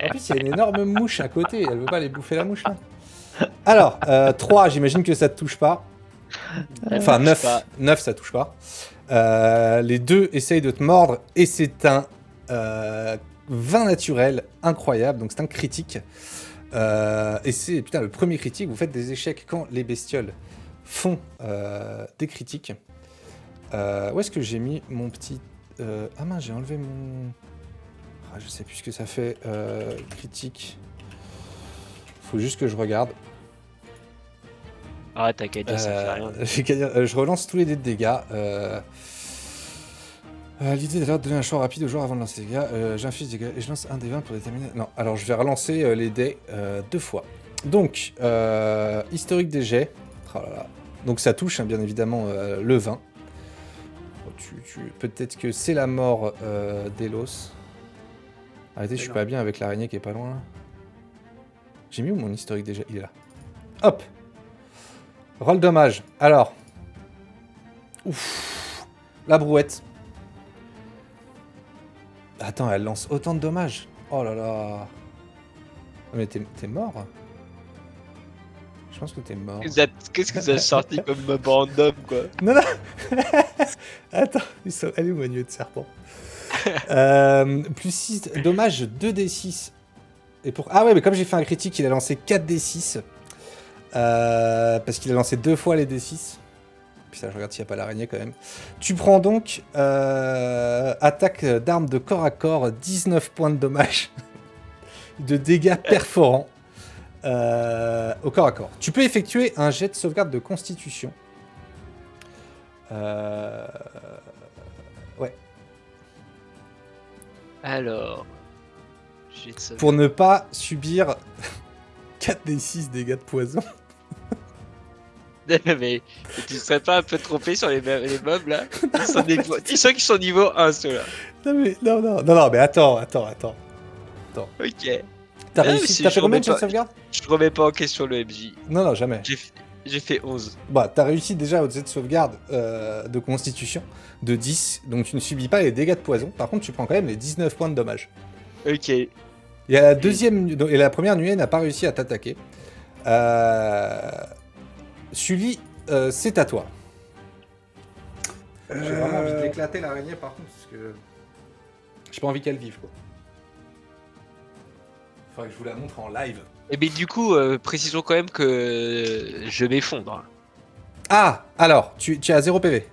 En plus il y a une énorme mouche à côté, elle veut pas aller bouffer la mouche là. Alors, 3, j'imagine que ça te touche pas. Enfin touche 9, pas. 9 ça touche pas. Les deux essayent de te mordre et c'est un 20 naturel incroyable, donc c'est un critique. Et c'est putain le premier critique, vous faites des échecs quand les bestioles font des critiques. Où est-ce que j'ai mis mon petit... Ah mince, j'ai enlevé mon... Ah, je sais plus ce que ça fait. Critique. Faut juste que je regarde. Ah, t'as qu'à dire, ça fait rien. J'ai qu'à dire, je relance tous les dés de dégâts. L'idée d'ailleurs de donner un choix rapide au joueur avant de lancer les dégâts. J'inflige des dégâts et je lance un des 20 pour déterminer... Non, alors je vais relancer les dés 2 fois. Donc, historique des jets. Oh là là. Donc ça touche, hein, bien évidemment, le 20. Peut-être que c'est la mort d'Elos. Arrêtez, je suis pas bien avec l'araignée qui est pas loin. Là. J'ai mis où mon historique des jets? Il est là. Hop. Roll dommage. Alors. Ouf. La brouette. Attends, elle lance autant de dommages. Oh là là. Mais t'es mort? Je pense que t'es mort. Qu'est-ce que ça a sorti comme mob random, quoi? Non, non. Attends, elle est où ma nuée de serpent? Plus 6, dommage 2d6. Et pour... Ah ouais, mais comme j'ai fait un critique, il a lancé 4d6. Parce qu'il a lancé 2 fois les d6. Puis ça, je regarde s'il n'y a pas l'araignée quand même. Tu prends donc attaque d'armes de corps à corps, 19 points de dommage. De dégâts perforants. Au corps à corps. Tu peux effectuer un jet de sauvegarde de constitution. Ouais. Alors... J'ai de Pour ne pas subir 4 des 6 dégâts de poison. Mais tu serais pas un peu trompé sur les mobs là? Tu sens qu'ils sont niveau 1 ceux-là. Non, mais attends. Ok. T'as Ah, réussi, si, t'as je fait combien remets de jets de pas- sauvegarde? Je remets pas en question le MJ. Non, jamais. J'ai fait 11. Bah, t'as réussi déjà au jet de sauvegarde de constitution de 10, donc tu ne subis pas les dégâts de poison. Par contre, tu prends quand même les 19 points de dommage. Ok. Et la deuxième et la première nuée n'a pas réussi à t'attaquer. Sully, c'est à toi. J'ai vraiment envie de l'éclater l'araignée par contre, parce que j'ai pas envie qu'elle vive quoi. Faudrait que je vous la montre en live. Et mais du coup, précisons quand même que je m'effondre. Ah, alors, tu as 0 PV.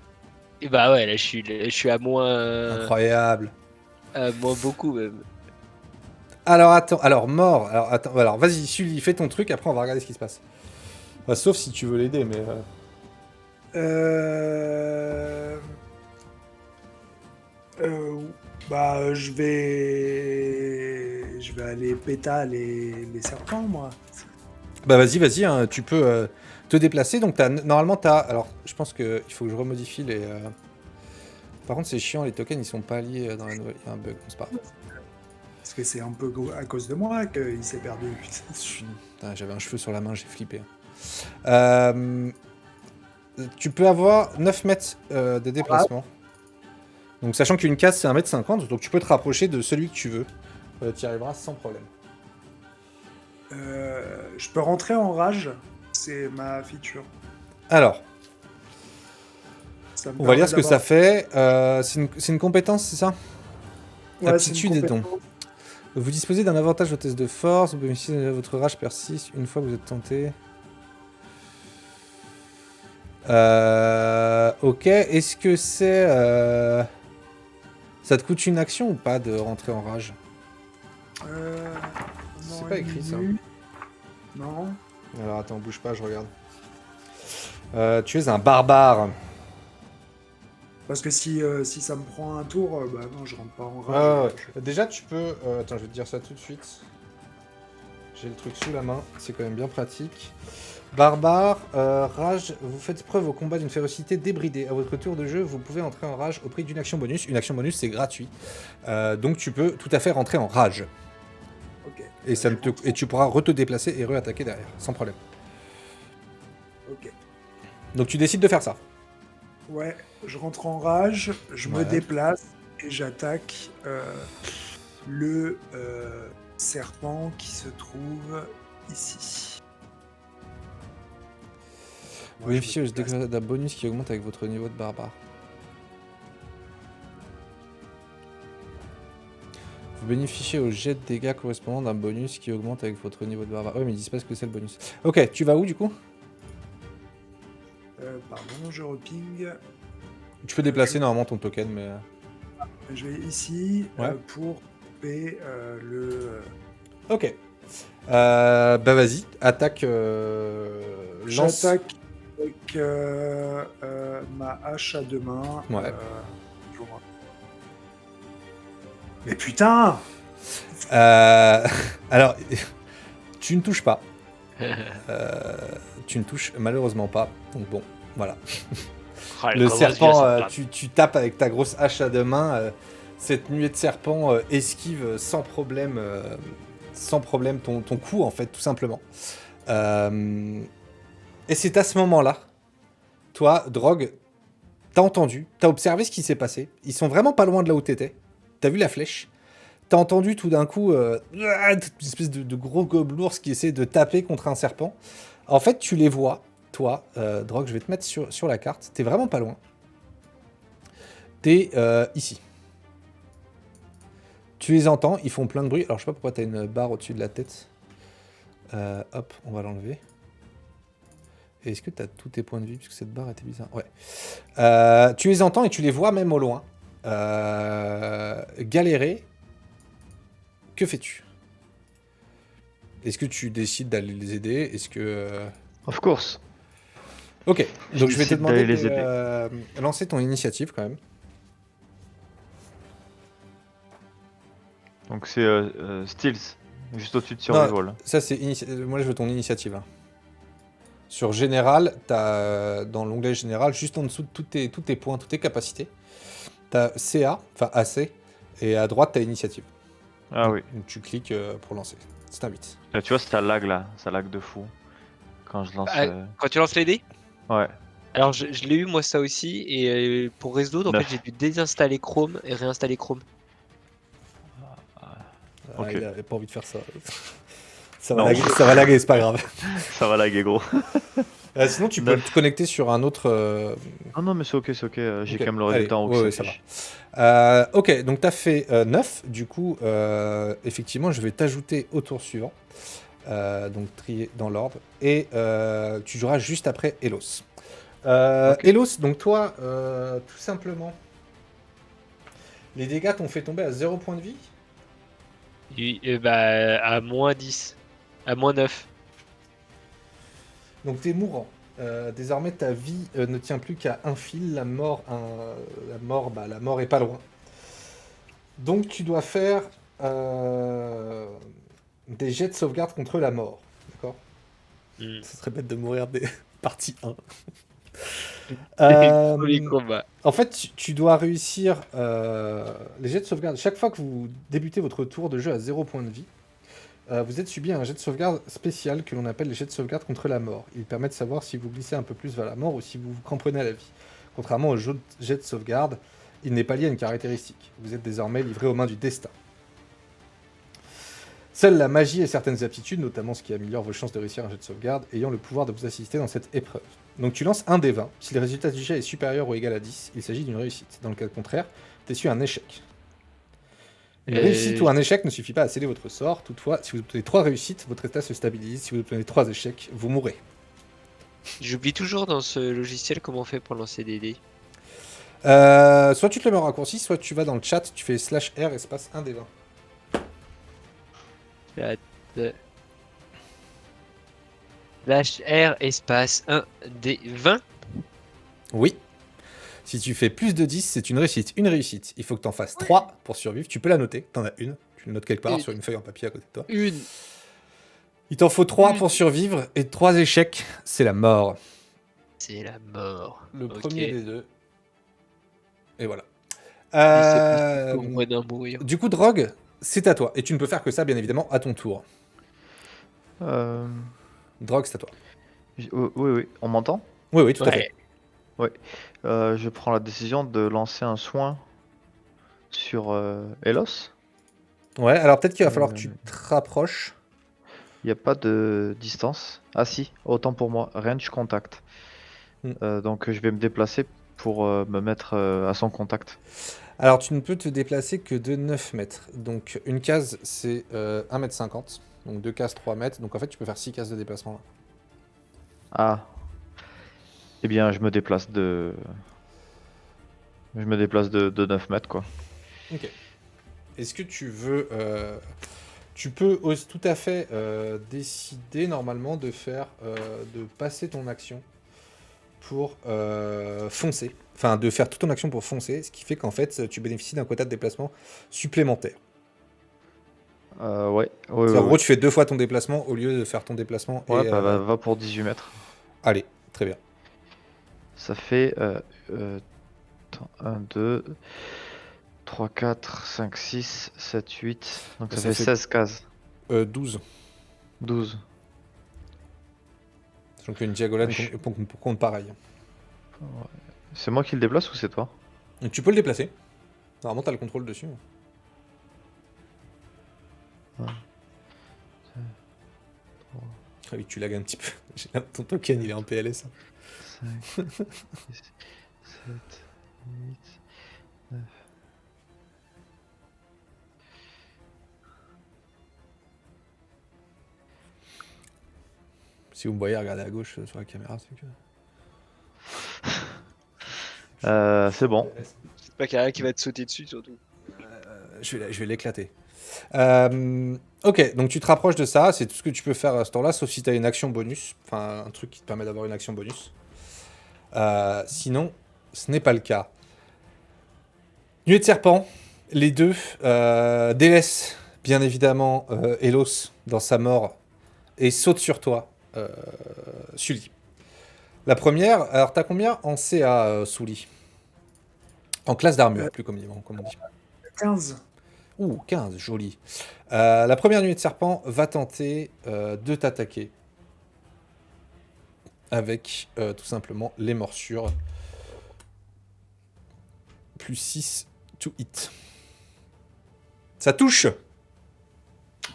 Et bah ouais, là je suis à moins... Incroyable. moins beaucoup même. Alors attends, mort. Alors vas-y, Sully, fais ton truc, après on va regarder ce qui se passe. Bah, sauf si tu veux l'aider, mais... Bah, je vais aller péta les serpents, moi. Bah vas-y, hein, tu peux te déplacer. Donc normalement t'as... Alors je pense qu'il faut que je remodifie les... Par contre c'est chiant, les tokens ils sont pas liés dans la nouvelle... Il y a un bug, c'est pas grave. Parce que c'est un peu à cause de moi qu'il s'est perdu. Putain, j'avais un cheveu sur la main, j'ai flippé. Tu peux avoir 9 mètres de déplacement. Donc sachant qu'une case c'est 1m50, donc tu peux te rapprocher de celui que tu veux. Tu y arriveras sans problème. Je peux rentrer en rage, c'est ma feature. Alors, Ça me on va lire permet ce que ça d'avoir- fait. C'est une compétence, c'est ça? Ouais, Aptitude c'est et une dons. compétence. Vous disposez d'un avantage au test de force, vous bénéficiez de votre rage persiste une fois que vous êtes tenté. Ok, est-ce que c'est... Ça te coûte une action ou pas de rentrer en rage? C'est pas écrit, ça. Non. Alors attends, bouge pas, je regarde. Tu es un barbare. Parce que si ça me prend un tour, bah non, je rentre pas en Ah, rage. ouais. Déjà, tu peux... attends, je vais te dire ça tout de suite. J'ai le truc sous la main, c'est quand même bien pratique. Barbare, rage, vous faites preuve au combat d'une férocité débridée. À votre tour de jeu, vous pouvez entrer en rage au prix d'une action bonus. Une action bonus, c'est gratuit. Donc tu peux tout à fait rentrer en rage. Ok. Et tu pourras te déplacer et re-attaquer derrière, sans problème. Ok. Donc tu décides de faire ça. Ouais, je rentre en rage, je me Ouais. déplace et j'attaque le serpent qui se trouve ici. Vous bénéficiez d'un bonus qui augmente avec votre niveau de barbare. Vous bénéficiez au jet de dégâts correspondant d'un bonus qui augmente avec votre niveau de barbare. Ouais, mais ils disent pas ce que c'est le bonus. Ok, tu vas où du coup? Pardon, je reping. Tu peux déplacer normalement ton token, mais... Je vais ici Ouais. pour couper le. Ok. Bah vas-y, attaque... lance... J'attaque avec ma hache à deux mains. Ouais. Toujours. Mais putain! Alors, tu ne touches pas. Tu ne touches malheureusement pas. Donc bon, voilà. Ah, elle Le commence bien serpent, cette plate. tu tapes avec ta grosse hache à deux mains. Cette nuée de serpents esquive sans problème ton coup, en fait, tout simplement. Et c'est à ce moment-là, toi, Drogue, t'as entendu, t'as observé ce qui s'est passé. Ils sont vraiment pas loin de là où t'étais. T'as vu la flèche. T'as entendu tout d'un coup une espèce de gros gobelours qui essaie de taper contre un serpent. En fait, tu les vois, toi, Drogue, je vais te mettre sur la carte. T'es vraiment pas loin. T'es ici. Tu les entends, ils font plein de bruit. Alors, je sais pas pourquoi t'as une barre au-dessus de la tête. Hop, on va l'enlever. Et est-ce que t'as tous tes points de vie? Parce que cette barre était bizarre. Ouais. Tu les entends et tu les vois même au loin. Galérer. Que fais-tu? Est-ce que tu décides d'aller les aider? Est-ce que... Of course. Ok, donc je vais te décide demander d'aller les de lancer ton initiative quand même. Donc c'est Steels, juste au-dessus de Survival. Ça c'est... Moi je veux ton initiative. Hein. Sur Général, t'as dans l'onglet Général, juste en dessous de tous tes points, toutes tes capacités, t'as CA, enfin AC, et à droite t'as initiative. Ah oui. Donc tu cliques pour lancer. C'est un 8. Là, tu vois, ça lag là, ça lag de fou. Quand je lance. Quand tu lances les dés? Ouais. Alors je l'ai eu moi ça aussi et pour résoudre en fait 9. j'ai dû désinstaller Chrome et réinstaller Chrome. Ok. Il avait pas envie de faire ça. Non. Ça va laguer, c'est pas grave. Ça va laguer gros. Sinon tu peux 9. te connecter sur un autre... Ah non, mais c'est ok, c'est ok. J'ai Ok. quand même le résultat en haut Allez, qui ouais, ça s'affiche. Ok, donc tu as fait 9. Du coup, effectivement, je vais t'ajouter au tour suivant. Donc trier dans l'ordre. Et tu joueras juste après Elos. Ok. Elos, donc toi, tout simplement, les dégâts t'ont fait tomber à 0 point de vie. Bah à moins 10. À moins 9. Donc t'es mourant. Désormais, ta vie ne tient plus qu'à un fil. La mort est pas loin. Donc tu dois faire des jets de sauvegarde contre la mort. D'accord? Ce serait bête de mourir des parties 1. Joli combat. En fait, tu dois réussir les jets de sauvegarde. Chaque fois que vous débutez votre tour de jeu à 0 point de vie, vous êtes subi un jet de sauvegarde spécial que l'on appelle les jets de sauvegarde contre la mort. Il permet de savoir si vous glissez un peu plus vers la mort ou si vous vous cramponnez à la vie. Contrairement au jeu de jet de sauvegarde, il n'est pas lié à une caractéristique. Vous êtes désormais livré aux mains du destin. Seule la magie et certaines aptitudes, notamment ce qui améliore vos chances de réussir un jet de sauvegarde, ayant le pouvoir de vous assister dans cette épreuve. Donc tu lances un des 20. Si le résultat du jet est supérieur ou égal à 10, il s'agit d'une réussite. Dans le cas contraire, t'essuies un échec. Une réussite ou un échec ne suffit pas à sceller votre sort. Toutefois, si vous obtenez 3 réussites, votre état se stabilise. Si vous obtenez 3 échecs, vous mourrez. J'oublie toujours dans ce logiciel comment on fait pour lancer des dés. Soit tu te le mets en raccourci, soit tu vas dans le chat, tu fais /R espace 1 des 20. R espace 1 des 20. Oui. Si tu fais plus de 10, c'est une réussite. Une réussite, il faut que tu en fasses 3 pour survivre. Tu peux la noter, t'en as une. Tu le notes quelque part sur une feuille en papier à côté de toi. Une. Il t'en faut 3 pour survivre, et 3 échecs, c'est la mort. C'est la mort. Le Ok. premier des deux. Et voilà. C'est plus pour d'en mourir. Du coup, Drogue, c'est à toi. Et tu ne peux faire que ça, bien évidemment, à ton tour. Drogue, c'est à toi. Oui, on m'entend? Oui, tout à fait. Je prends la décision de lancer un soin sur Elos. Ouais, alors peut-être qu'il va falloir que tu te rapproches. Il n'y a pas de distance. Ah si, autant pour moi, range contact. Donc je vais me déplacer pour me mettre à son contact. Alors tu ne peux te déplacer que de 9 mètres. Donc une case, c'est 1m50. Donc 2 cases, 3 mètres. Donc en fait, tu peux faire 6 cases de déplacement. Là. Ah. Eh bien, je me déplace de Je me déplace de 9 mètres, quoi. Ok. Est-ce que tu veux... tu peux aussi tout à fait décider normalement de faire... de passer ton action pour foncer. Enfin, de faire toute ton action pour foncer, ce qui fait qu'en fait, tu bénéficies d'un quota de déplacement supplémentaire. Ouais, En gros, tu fais 2 fois ton déplacement au lieu de faire ton déplacement Ouais, et... bah, va pour 18 mètres. Allez, très bien. Ça fait 1, 2, 3, 4, 5, 6, 7, 8. Donc ça Ça fait fait- 16 cases. 12. 12. Sachant qu'il y a une diagonale Je- pour compte pareil. C'est moi qui le déplace ou c'est toi? Donc tu peux le déplacer. Normalement, tu as le contrôle dessus. Ouais. Ah oui, tu lags un petit peu. Ton token, il est en PLS. 5, 6, 7, 8, 9. Si vous me voyez regarder à gauche sur la caméra, c'est que... C'est bon. C'est pas qu'il y a rien qui va te sauter dessus, surtout. Je vais l'éclater. Ok, donc tu te rapproches de ça, c'est tout ce que tu peux faire à ce temps-là, sauf si tu as une action bonus, enfin un truc qui te permet d'avoir une action bonus. Sinon, ce n'est pas le cas. Nuée de serpent, les deux délaissent bien évidemment Elos dans sa mort et sautent sur toi, Sully. La première, alors t'as combien en CA, Sully? En classe d'armure, plus communément, comme on dit. 15. Ouh, 15, joli. La première nuée de serpent va tenter de t'attaquer avec tout simplement les morsures. Plus 6 to hit. Ça touche.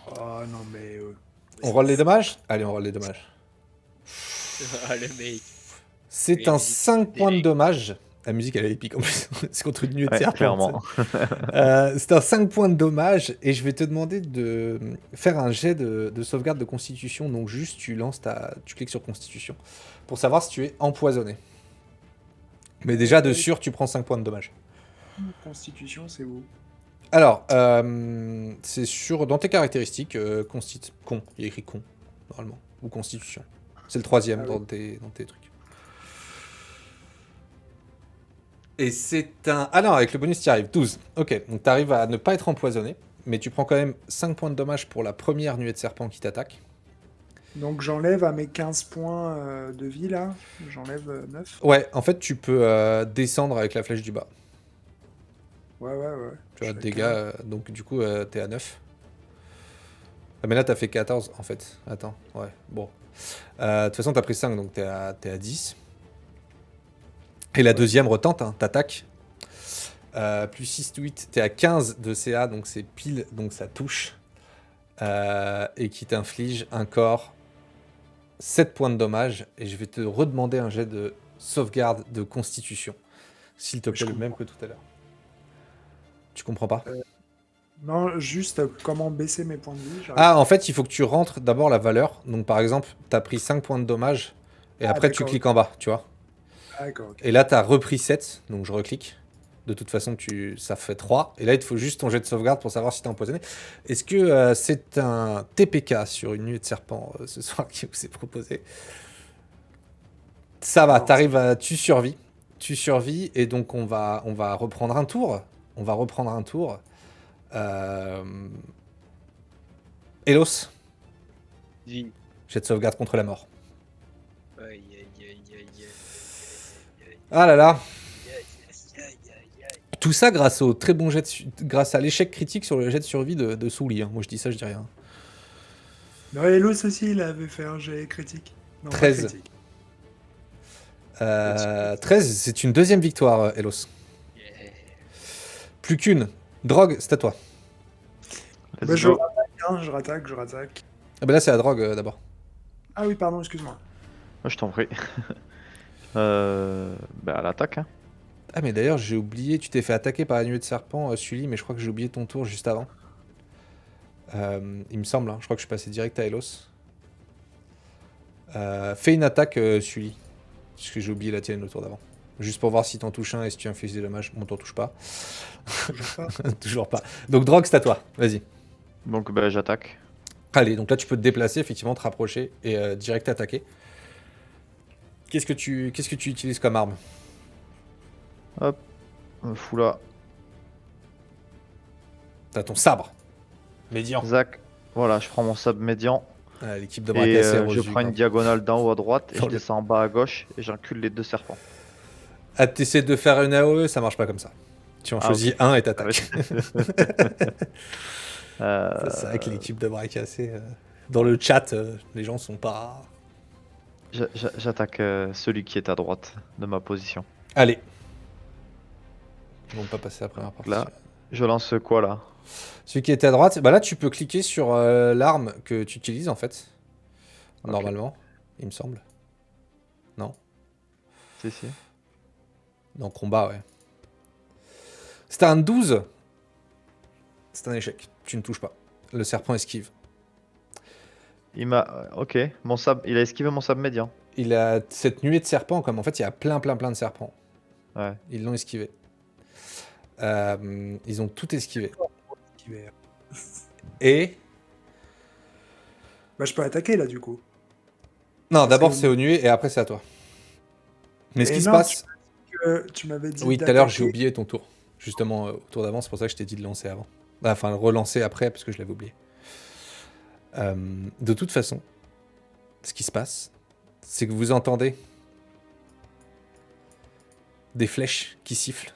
Oh non, mais. On rolle les dommages? Allez, on rolle les dommages. Ah, le mec. C'est Oui, un musique 5 points de épique. dommage. La musique, elle est épique en plus. C'est contre une nuée de Ouais, serpent. clairement. C'est un 5 points de dommage. Et je vais te demander de faire un jet de sauvegarde de constitution. Donc juste, tu cliques sur constitution. Pour savoir si tu es empoisonné. Mais déjà, de sûr, tu prends 5 points de dommage. Constitution, c'est où? Alors, c'est dans tes caractéristiques, con. Il y a écrit con, normalement. Ou constitution. C'est le 3e Ah dans tes trucs. Et c'est un... Ah non, avec le bonus, tu arrives. 12. Ok, donc tu arrives à ne pas être empoisonné. Mais tu prends quand même 5 points de dommage pour la première nuée de serpent qui t'attaque. Donc j'enlève à mes 15 points de vie là. J'enlève 9. Ouais, en fait, tu peux descendre avec la flèche du bas. Ouais. Tu vois, Je fais dégâts, 15. donc du coup, t'es à 9. Ah, mais là, t'as fait 14, en fait. Attends, ouais, bon. De toute façon, t'as pris 5, donc t'es à 10. Et la deuxième retente, hein, t'attaques. Plus 6 to 8, t'es à 15 de CA, donc c'est pile, donc ça touche. Et qui t'inflige encore 7 points de dommage. Et je vais te redemander un jet de sauvegarde de constitution. S'il te plaît, le même que tout à l'heure. Tu comprends pas? Non, juste comment baisser mes points de vie. j'arrive. Ah, en fait, il faut que tu rentres d'abord la valeur. Donc, par exemple, tu as pris 5 points de dommage. Et Ah, après, tu d'accord, cliques en bas, tu vois. D'accord, ok. Et là, tu as repris 7. Donc, je reclique. De toute façon, ça fait 3. Et là, il te faut juste ton jet de sauvegarde pour savoir si tu es empoisonné. Est-ce que c'est un TPK sur une nuée de serpent ce soir qui vous est proposé? Ça va, Non, tu survis. Tu survis. Et donc, on va reprendre un tour. Elos, Dis. jet de sauvegarde contre la mort. Aïe, aïe, aïe, aïe, aïe, Ah là là. aïe, aïe, aïe, aïe, aïe. Tout ça grâce au très bon grâce à l'échec critique sur le jet de survie de Souli. Hein. Moi je dis ça, je dis rien. Non, Elos aussi, il avait fait un jet critique. Non, pas 13. critique. 13, c'est une deuxième victoire, Elos. Yeah. Plus qu'une. Drogue, c'est à toi. Let's Bah, je go. rattaque, je rattaque. Ah ben là c'est la drogue d'abord. Ah oui, pardon, excuse-moi. Moi, je t'en prie. Bah, à l'attaque, hein. Ah mais d'ailleurs j'ai oublié, tu t'es fait attaquer par la nuée de serpent, Sully, mais je crois que j'ai oublié ton tour juste avant. Il me semble, hein. Je crois que je suis passé direct à Elos. Fais une attaque, Sully. Parce que j'ai oublié la tienne le tour d'avant. Juste pour voir si t'en touches un et si tu infuses des dommages. Bon, t'en touches pas. Toujours pas. Toujours pas. Donc, Drogue, c'est à toi. Vas-y. Donc bah, j'attaque. Allez, donc là, tu peux te déplacer, effectivement, te rapprocher et direct attaquer. Qu'est-ce que tu utilises comme arme? Hop, fous là. T'as ton sabre. Médian. Zac. Voilà, je prends mon sabre médian. Ah, l'équipe de bras Et cassés je prends une diagonale d'en haut à droite et Dans je le- descends en bas à gauche et j'incule les 2 serpents. Ah, t'essaies de faire une AOE, ça marche pas comme ça. Tu en Ah, choisis ok. un et Ah, t'attaques. C'est vrai que Euh, l'équipe de bras cassés, dans le chat, les gens sont pas... J'attaque celui qui est à droite de ma position. Allez. Ils vont pas passer la première partie. Là, je lance quoi là? Celui qui était à droite, bah là tu peux cliquer sur l'arme que tu utilises en fait. Ok. Normalement, il me semble. Non? Si. Dans combat, ouais. C'était un 12. C'est un échec. Tu ne touches pas. Le serpent esquive. Il m'a. Ok, mon sabre. Il a esquivé mon sabre médian. Il a cette nuée de serpents, comme en fait il y a plein de serpents. Ouais. Ils l'ont esquivé. Ils ont tout esquivé. Et... Bah, je peux attaquer là du coup. Non, Parce d'abord que- c'est au nuée et après c'est à toi. Mais ce Et qui se non, passe... Tu m'avais dit. Oui, tout à l'heure j'ai d'attaquer. oublié ton tour. Justement, au tour d'avant, c'est pour ça que je t'ai dit de lancer avant. Enfin, le relancer après, parce que je l'avais oublié. De toute façon, ce qui se passe, c'est que vous entendez des flèches qui sifflent.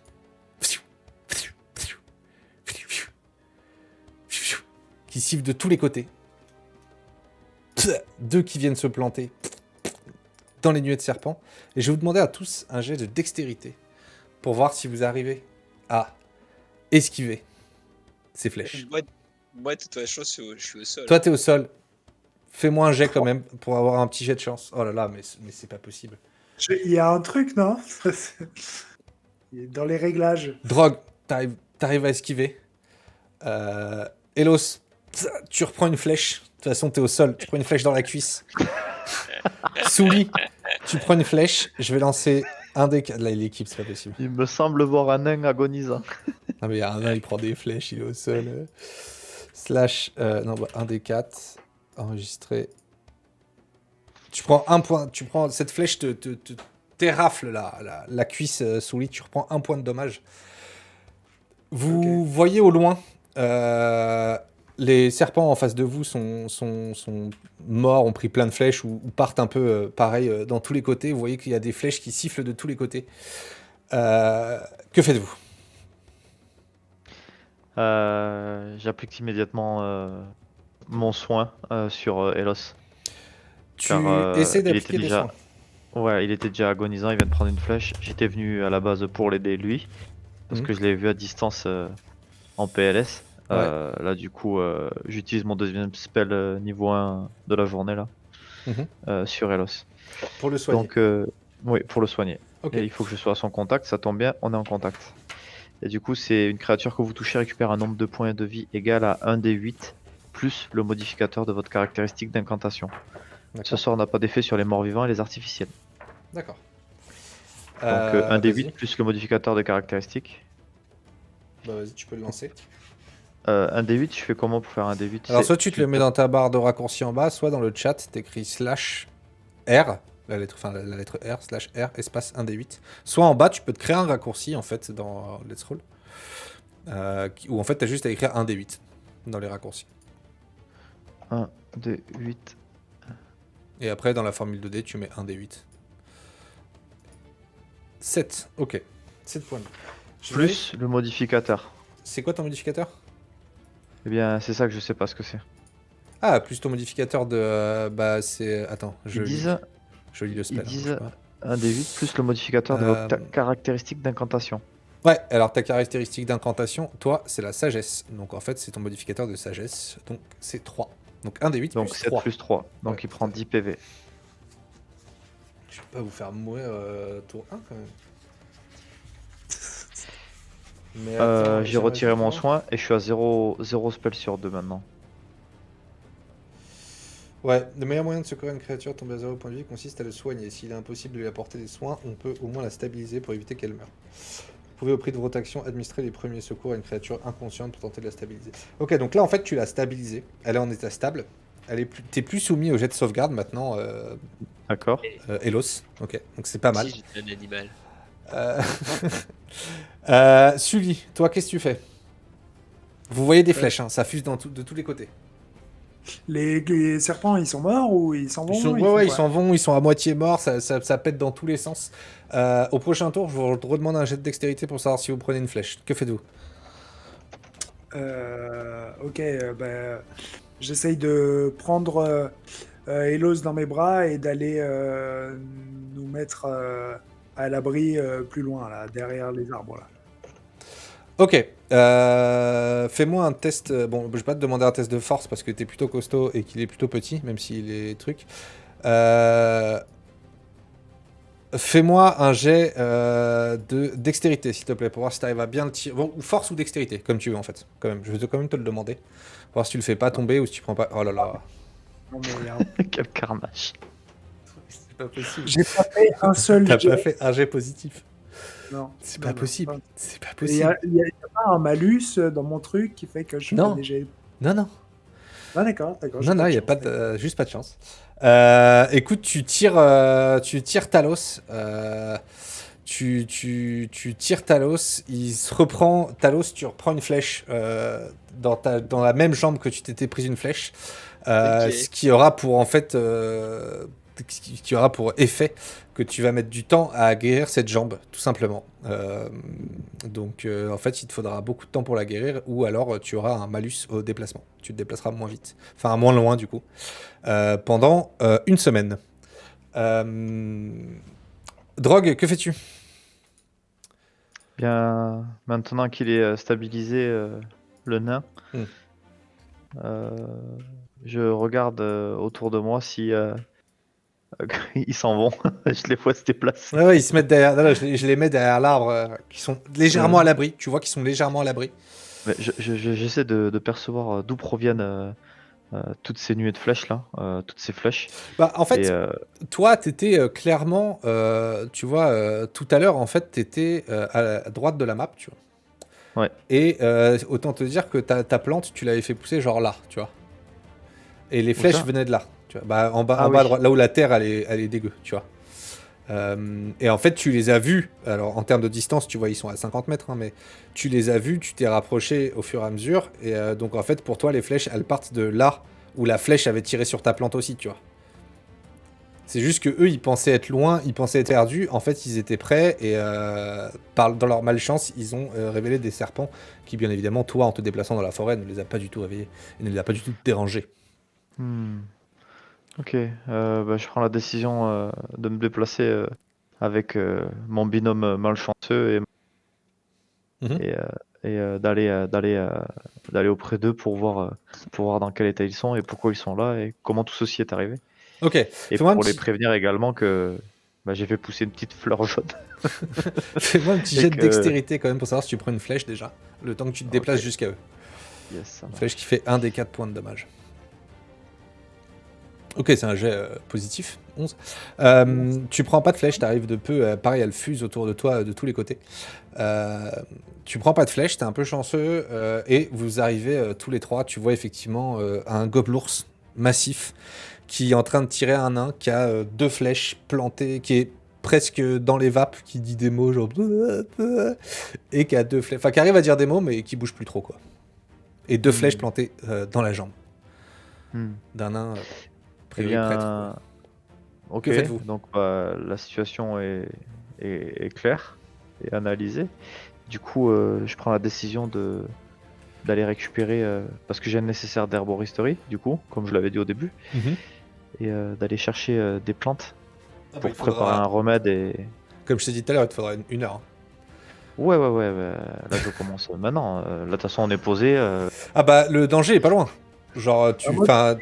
Qui sifflent de tous les côtés. Deux qui viennent se planter dans les nuées de serpents. Et je vais vous demander à tous un jet de dextérité pour voir si vous arrivez à esquiver ces flèches. Moi, de toute façon, je suis au sol. Toi, t'es au sol. Fais-moi un jet quand même pour avoir un petit jet de chance. Oh là là, mais c'est pas possible. Il y a un truc, non? Il est dans les réglages. Drogue, t'arrives à esquiver. Elos, tu reprends une flèche. De toute façon, t'es au sol. Tu prends une flèche dans la cuisse. Souli, tu prends une flèche. Je vais lancer un des... Là, l'équipe, c'est pas possible. Il me semble voir un nain agonisant. Ah mais il y a un nain, il prend des flèches, il est au sol. Slash, non, bah, un des 4. Enregistré. Tu prends un point, tu prends cette flèche te t'érafle la cuisse sous lit, tu reprends un point de dommage. Vous voyez au loin, les serpents en face de vous sont morts, ont pris plein de flèches ou partent un peu pareil dans tous les côtés. Vous voyez qu'il y a des flèches qui sifflent de tous les côtés. Que faites-vous? J'applique immédiatement mon soin sur Elos. Tu Car, essaies il d'appliquer était des déjà- soins. Ouais, il était déjà agonisant, il vient de prendre une flèche. J'étais venu à la base pour l'aider lui, parce Mhm. que je l'avais vu à distance en PLS. Ouais. Là du coup, j'utilise mon deuxième spell niveau 1 de la journée là, sur Elos. Pour le soigner. Donc, oui, pour le soigner. Ok. Et il faut que je sois à son contact, ça tombe bien, on est en contact. Et du coup, c'est une créature que vous touchez récupère un nombre de points de vie égal à 1 des 8 plus le modificateur de votre caractéristique d'incantation. Ce D'accord. sort n'a pas d'effet sur les morts vivants et les artificiels. D'accord. Donc 1 des vas-y. 8 plus le modificateur de caractéristique. Bah vas-y, tu peux le lancer. 1 des 8, je fais comment pour faire un des 8? Alors soit tu te le mets dans ta barre de raccourci en bas, soit dans le chat, t'écris slash R, la lettre R, slash R, espace 1d8. Soit en bas, tu peux te créer un raccourci en fait dans Let's Roll. Où en fait t'as juste à écrire 1d8 dans les raccourcis. 1 des 8. Et après dans la formule 2D, tu mets 1d8. 7, ok. 7 points de vie. Je vais- Plus le modificateur. C'est quoi ton modificateur? Eh bien, c'est ça que je sais pas ce que c'est. Ah, plus ton modificateur de... bah c'est... Attends, Ils disent je lis le spell. ils disent- bouge pas. 1 des 8 plus le modificateur de votre Euh, caractéristique d'incantation. Ouais, alors ta caractéristique d'incantation, toi, c'est la sagesse. Donc en fait, c'est ton modificateur de sagesse. Donc c'est 3. Donc 1 des 8 Donc plus 7 3. plus 3. Donc Ouais, il prend 10 PV. Je vais pas vous faire mourir tour 1 quand même. Mais attends, J'ai retiré mon rajouté soin et je suis à 0 spell sur 2 maintenant. Ouais, le meilleur moyen de secourir une créature tombée à 0 point de vie consiste à le soigner. S'il est impossible de lui apporter des soins, on peut au moins la stabiliser pour éviter qu'elle meure. Vous pouvez au prix de votre action administrer les premiers secours à une créature inconsciente pour tenter de la stabiliser. Ok, donc là en fait tu l'as stabilisée. Elle est en état stable. T'es plus soumis au jet de sauvegarde maintenant, D'accord. Elos. Ok, donc c'est pas mal. Si j'étais un animal. Sully, toi qu'est-ce que tu fais? Vous voyez des flèches, hein, ça fuse de tous les côtés. Les serpents, ils sont morts ou ils s'en vont? Ils s'en vont, ils sont à moitié morts, ça pète dans tous les sens. Au prochain tour, je vous redemande un jet de dextérité pour savoir si vous prenez une flèche. Que faites-vous? Ok, j'essaye de prendre Elos dans mes bras et d'aller nous mettre à l'abri plus loin, là, derrière les arbres. Là. Ok, fais-moi un test. Bon, je vais pas te demander un test de force parce que t'es plutôt costaud et qu'il est plutôt petit, même s'il est truc. Fais-moi un jet de dextérité, s'il te plaît, pour voir si t'arrives à bien le tirer. Bon, ou force ou dextérité, comme tu veux en fait. Quand même, je vais quand même te le demander. Pour voir si tu le fais pas tomber ou si tu prends pas. Oh là là. Non, mais, Quel carnage. C'est pas possible. j'ai pas fait un seul T'as jet. pas fait un jet positif. Non, C'est non, pas non. possible. C'est pas Il y a, possible. y a pas un malus dans mon truc qui fait que je Non. fais des jets. Non, non. Ah, d'accord. j'ai Non, non, de il n'y a chance, pas d'accord. de, juste pas de chance. Écoute, tu tires Talos. Tu tires Talos. Il se reprend. Talos, tu reprends une flèche dans la même jambe que tu t'étais prise une flèche. Ok. Ce qui aura pour en fait. Qui aura pour effet que tu vas mettre du temps à guérir cette jambe, tout simplement. Donc, en fait, il te faudra beaucoup de temps pour la guérir, ou alors tu auras un malus au déplacement. Tu te déplaceras moins vite, enfin moins loin du coup, pendant une semaine. Drogue, que fais-tu? Bien, maintenant qu'il est stabilisé, le nain, Hmm. je regarde autour de moi si ils s'en vont. Je les vois se déplacer. Ouais, ils se mettent derrière. Là, je les mets derrière l'arbre, qui sont légèrement à l'abri. Tu vois qu'ils sont légèrement à l'abri. Mais j'essaie de percevoir d'où proviennent toutes ces nuées de flèches là, toutes ces flèches. Bah, en fait, Et toi, t'étais clairement, tu vois, tout à l'heure, en fait, t'étais à la droite de la map, tu vois. Ouais. Et autant te dire que ta plante, tu l'avais fait pousser genre là, tu vois. Et les Où flèches ça? venaient de là, tu vois. Bah, en bas, Ah en bas à oui. droite, là où la terre, elle est dégueu, tu vois. Et en fait, tu les as vus. Alors, en termes de distance, tu vois, ils sont à 50 mètres, hein, mais tu les as vus, tu t'es rapproché au fur et à mesure. Et donc, en fait, pour toi, les flèches, elles partent de là où la flèche avait tiré sur ta plante aussi, tu vois. C'est juste que eux, ils pensaient être loin, ils pensaient être perdus. En fait, ils étaient prêts et dans leur malchance, ils ont révélé des serpents qui, bien évidemment, toi, en te déplaçant dans la forêt, ne les a pas du tout réveillés et ne les a pas du tout dérangés. Ok, je prends la décision de me déplacer avec mon binôme malchanceux Mhm. et d'aller auprès d'eux pour voir dans quel état ils sont et pourquoi ils sont là et comment tout ceci est arrivé. Ok, Et fais-moi un pour les petit, prévenir également que j'ai fait pousser une petite fleur jaune. fais-moi un petit Et jet de que- dextérité quand même pour savoir si tu prends une flèche déjà, le temps que tu te déplaces Ok. jusqu'à eux. Yes, ça Une marche. flèche qui fait 1 des 4 points de dommage. Ok, c'est un jet positif, 11. Tu prends pas de flèche, t'arrives de peu, pareil, elle fuse autour de toi de tous les côtés. Tu prends pas de flèche, t'es un peu chanceux, et vous arrivez tous les trois, tu vois effectivement un gobelours massif qui est en train de tirer un nain qui a 2 flèches plantées, qui est presque dans les vapes, qui dit des mots genre... Et qui a 2 flèches, enfin qui arrive à dire des mots mais qui bouge plus trop quoi. Et 2 flèches plantées dans la jambe Hmm. d'un nain Eh priori prêtre. bien, ok. Que faites-vous? Donc la situation est claire et analysée. Du coup, je prends la décision d'aller récupérer parce que j'ai le nécessaire d'herboristerie, du coup, comme je l'avais dit au début, et d'aller chercher des plantes pour préparer un remède et Comme je t'ai dit tout à l'heure, il te faudra une heure. Hein. ouais, là je commence maintenant. Là de toute façon on est posé. Ah bah le danger est pas loin. Genre moi,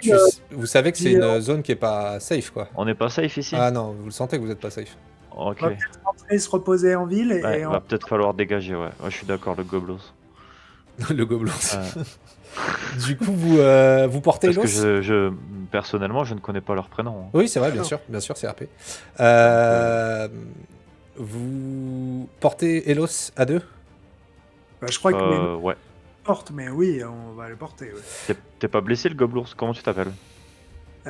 vous savez que c'est dis, une zone qui est pas safe quoi. On n'est pas safe ici. Ah non, vous le sentez que vous êtes pas safe. Ok. On va peut-être rentrer, se reposer en ville Ouais, et va peut-être falloir dégager. Ouais, je suis d'accord, le gobelos. Le gobelin. Euh, Du coup, vous portez parce que Elos. personnellement, je ne connais pas leur prénom. Hein. Oui, c'est vrai, Alors, bien sûr, c'est RP. Vous portez Elos à deux? bah, je crois que les noms Ouais. portent, mais oui, on va les porter. Ouais. T'es pas blessé, le gobelours? Comment tu t'appelles?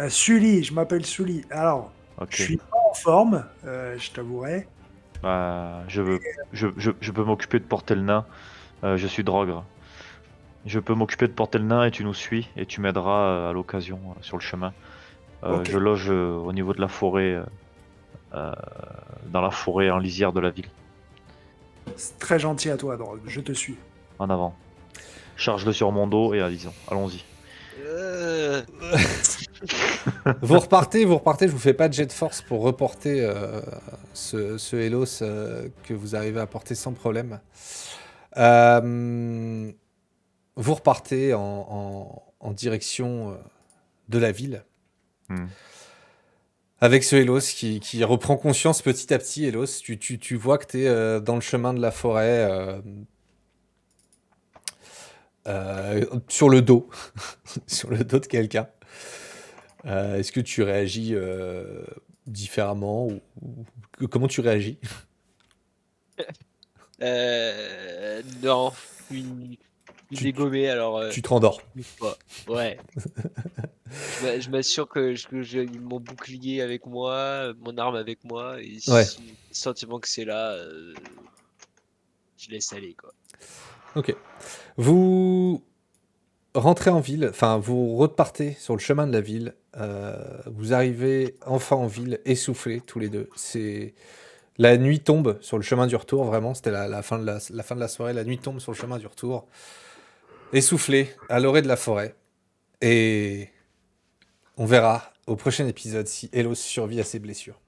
Sully, je m'appelle Sully. Alors, Ok. je suis pas en forme, je t'avouerai. Bah, je peux m'occuper de porter le nain. Je suis Drogre. Je peux m'occuper de porter le nain et tu nous suis et tu m'aideras à l'occasion sur le chemin. Ok. Je loge au niveau de la forêt, dans la forêt en lisière de la ville. C'est très gentil à toi, Drogue. Je te suis. En avant. Charge-le sur mon dos et allons-y. Vous repartez, je vous fais pas de jet de force pour reporter ce Hélos que vous arrivez à porter sans problème. Vous repartez en direction de la ville. Hmm. Avec ce Hélos qui reprend conscience petit à petit. Hélos, tu vois que tu es dans le chemin de la forêt, sur le dos, sur le dos de quelqu'un. Est-ce que tu réagis différemment comment tu réagis? Non, une dégommée, alors Tu te rendors. pas. Ouais. Je m'assure que j'ai mon bouclier avec moi, mon arme avec moi, et Ouais. si le sentiment que c'est là, je laisse aller, quoi. Ok. Vous rentrez en ville, enfin vous repartez sur le chemin de la ville. Vous arrivez enfin en ville, essoufflés tous les deux. La nuit tombe sur le chemin du retour, vraiment. C'était la fin de la fin de la soirée. La nuit tombe sur le chemin du retour. Essoufflés, à l'orée de la forêt. Et on verra au prochain épisode si Elos survit à ses blessures.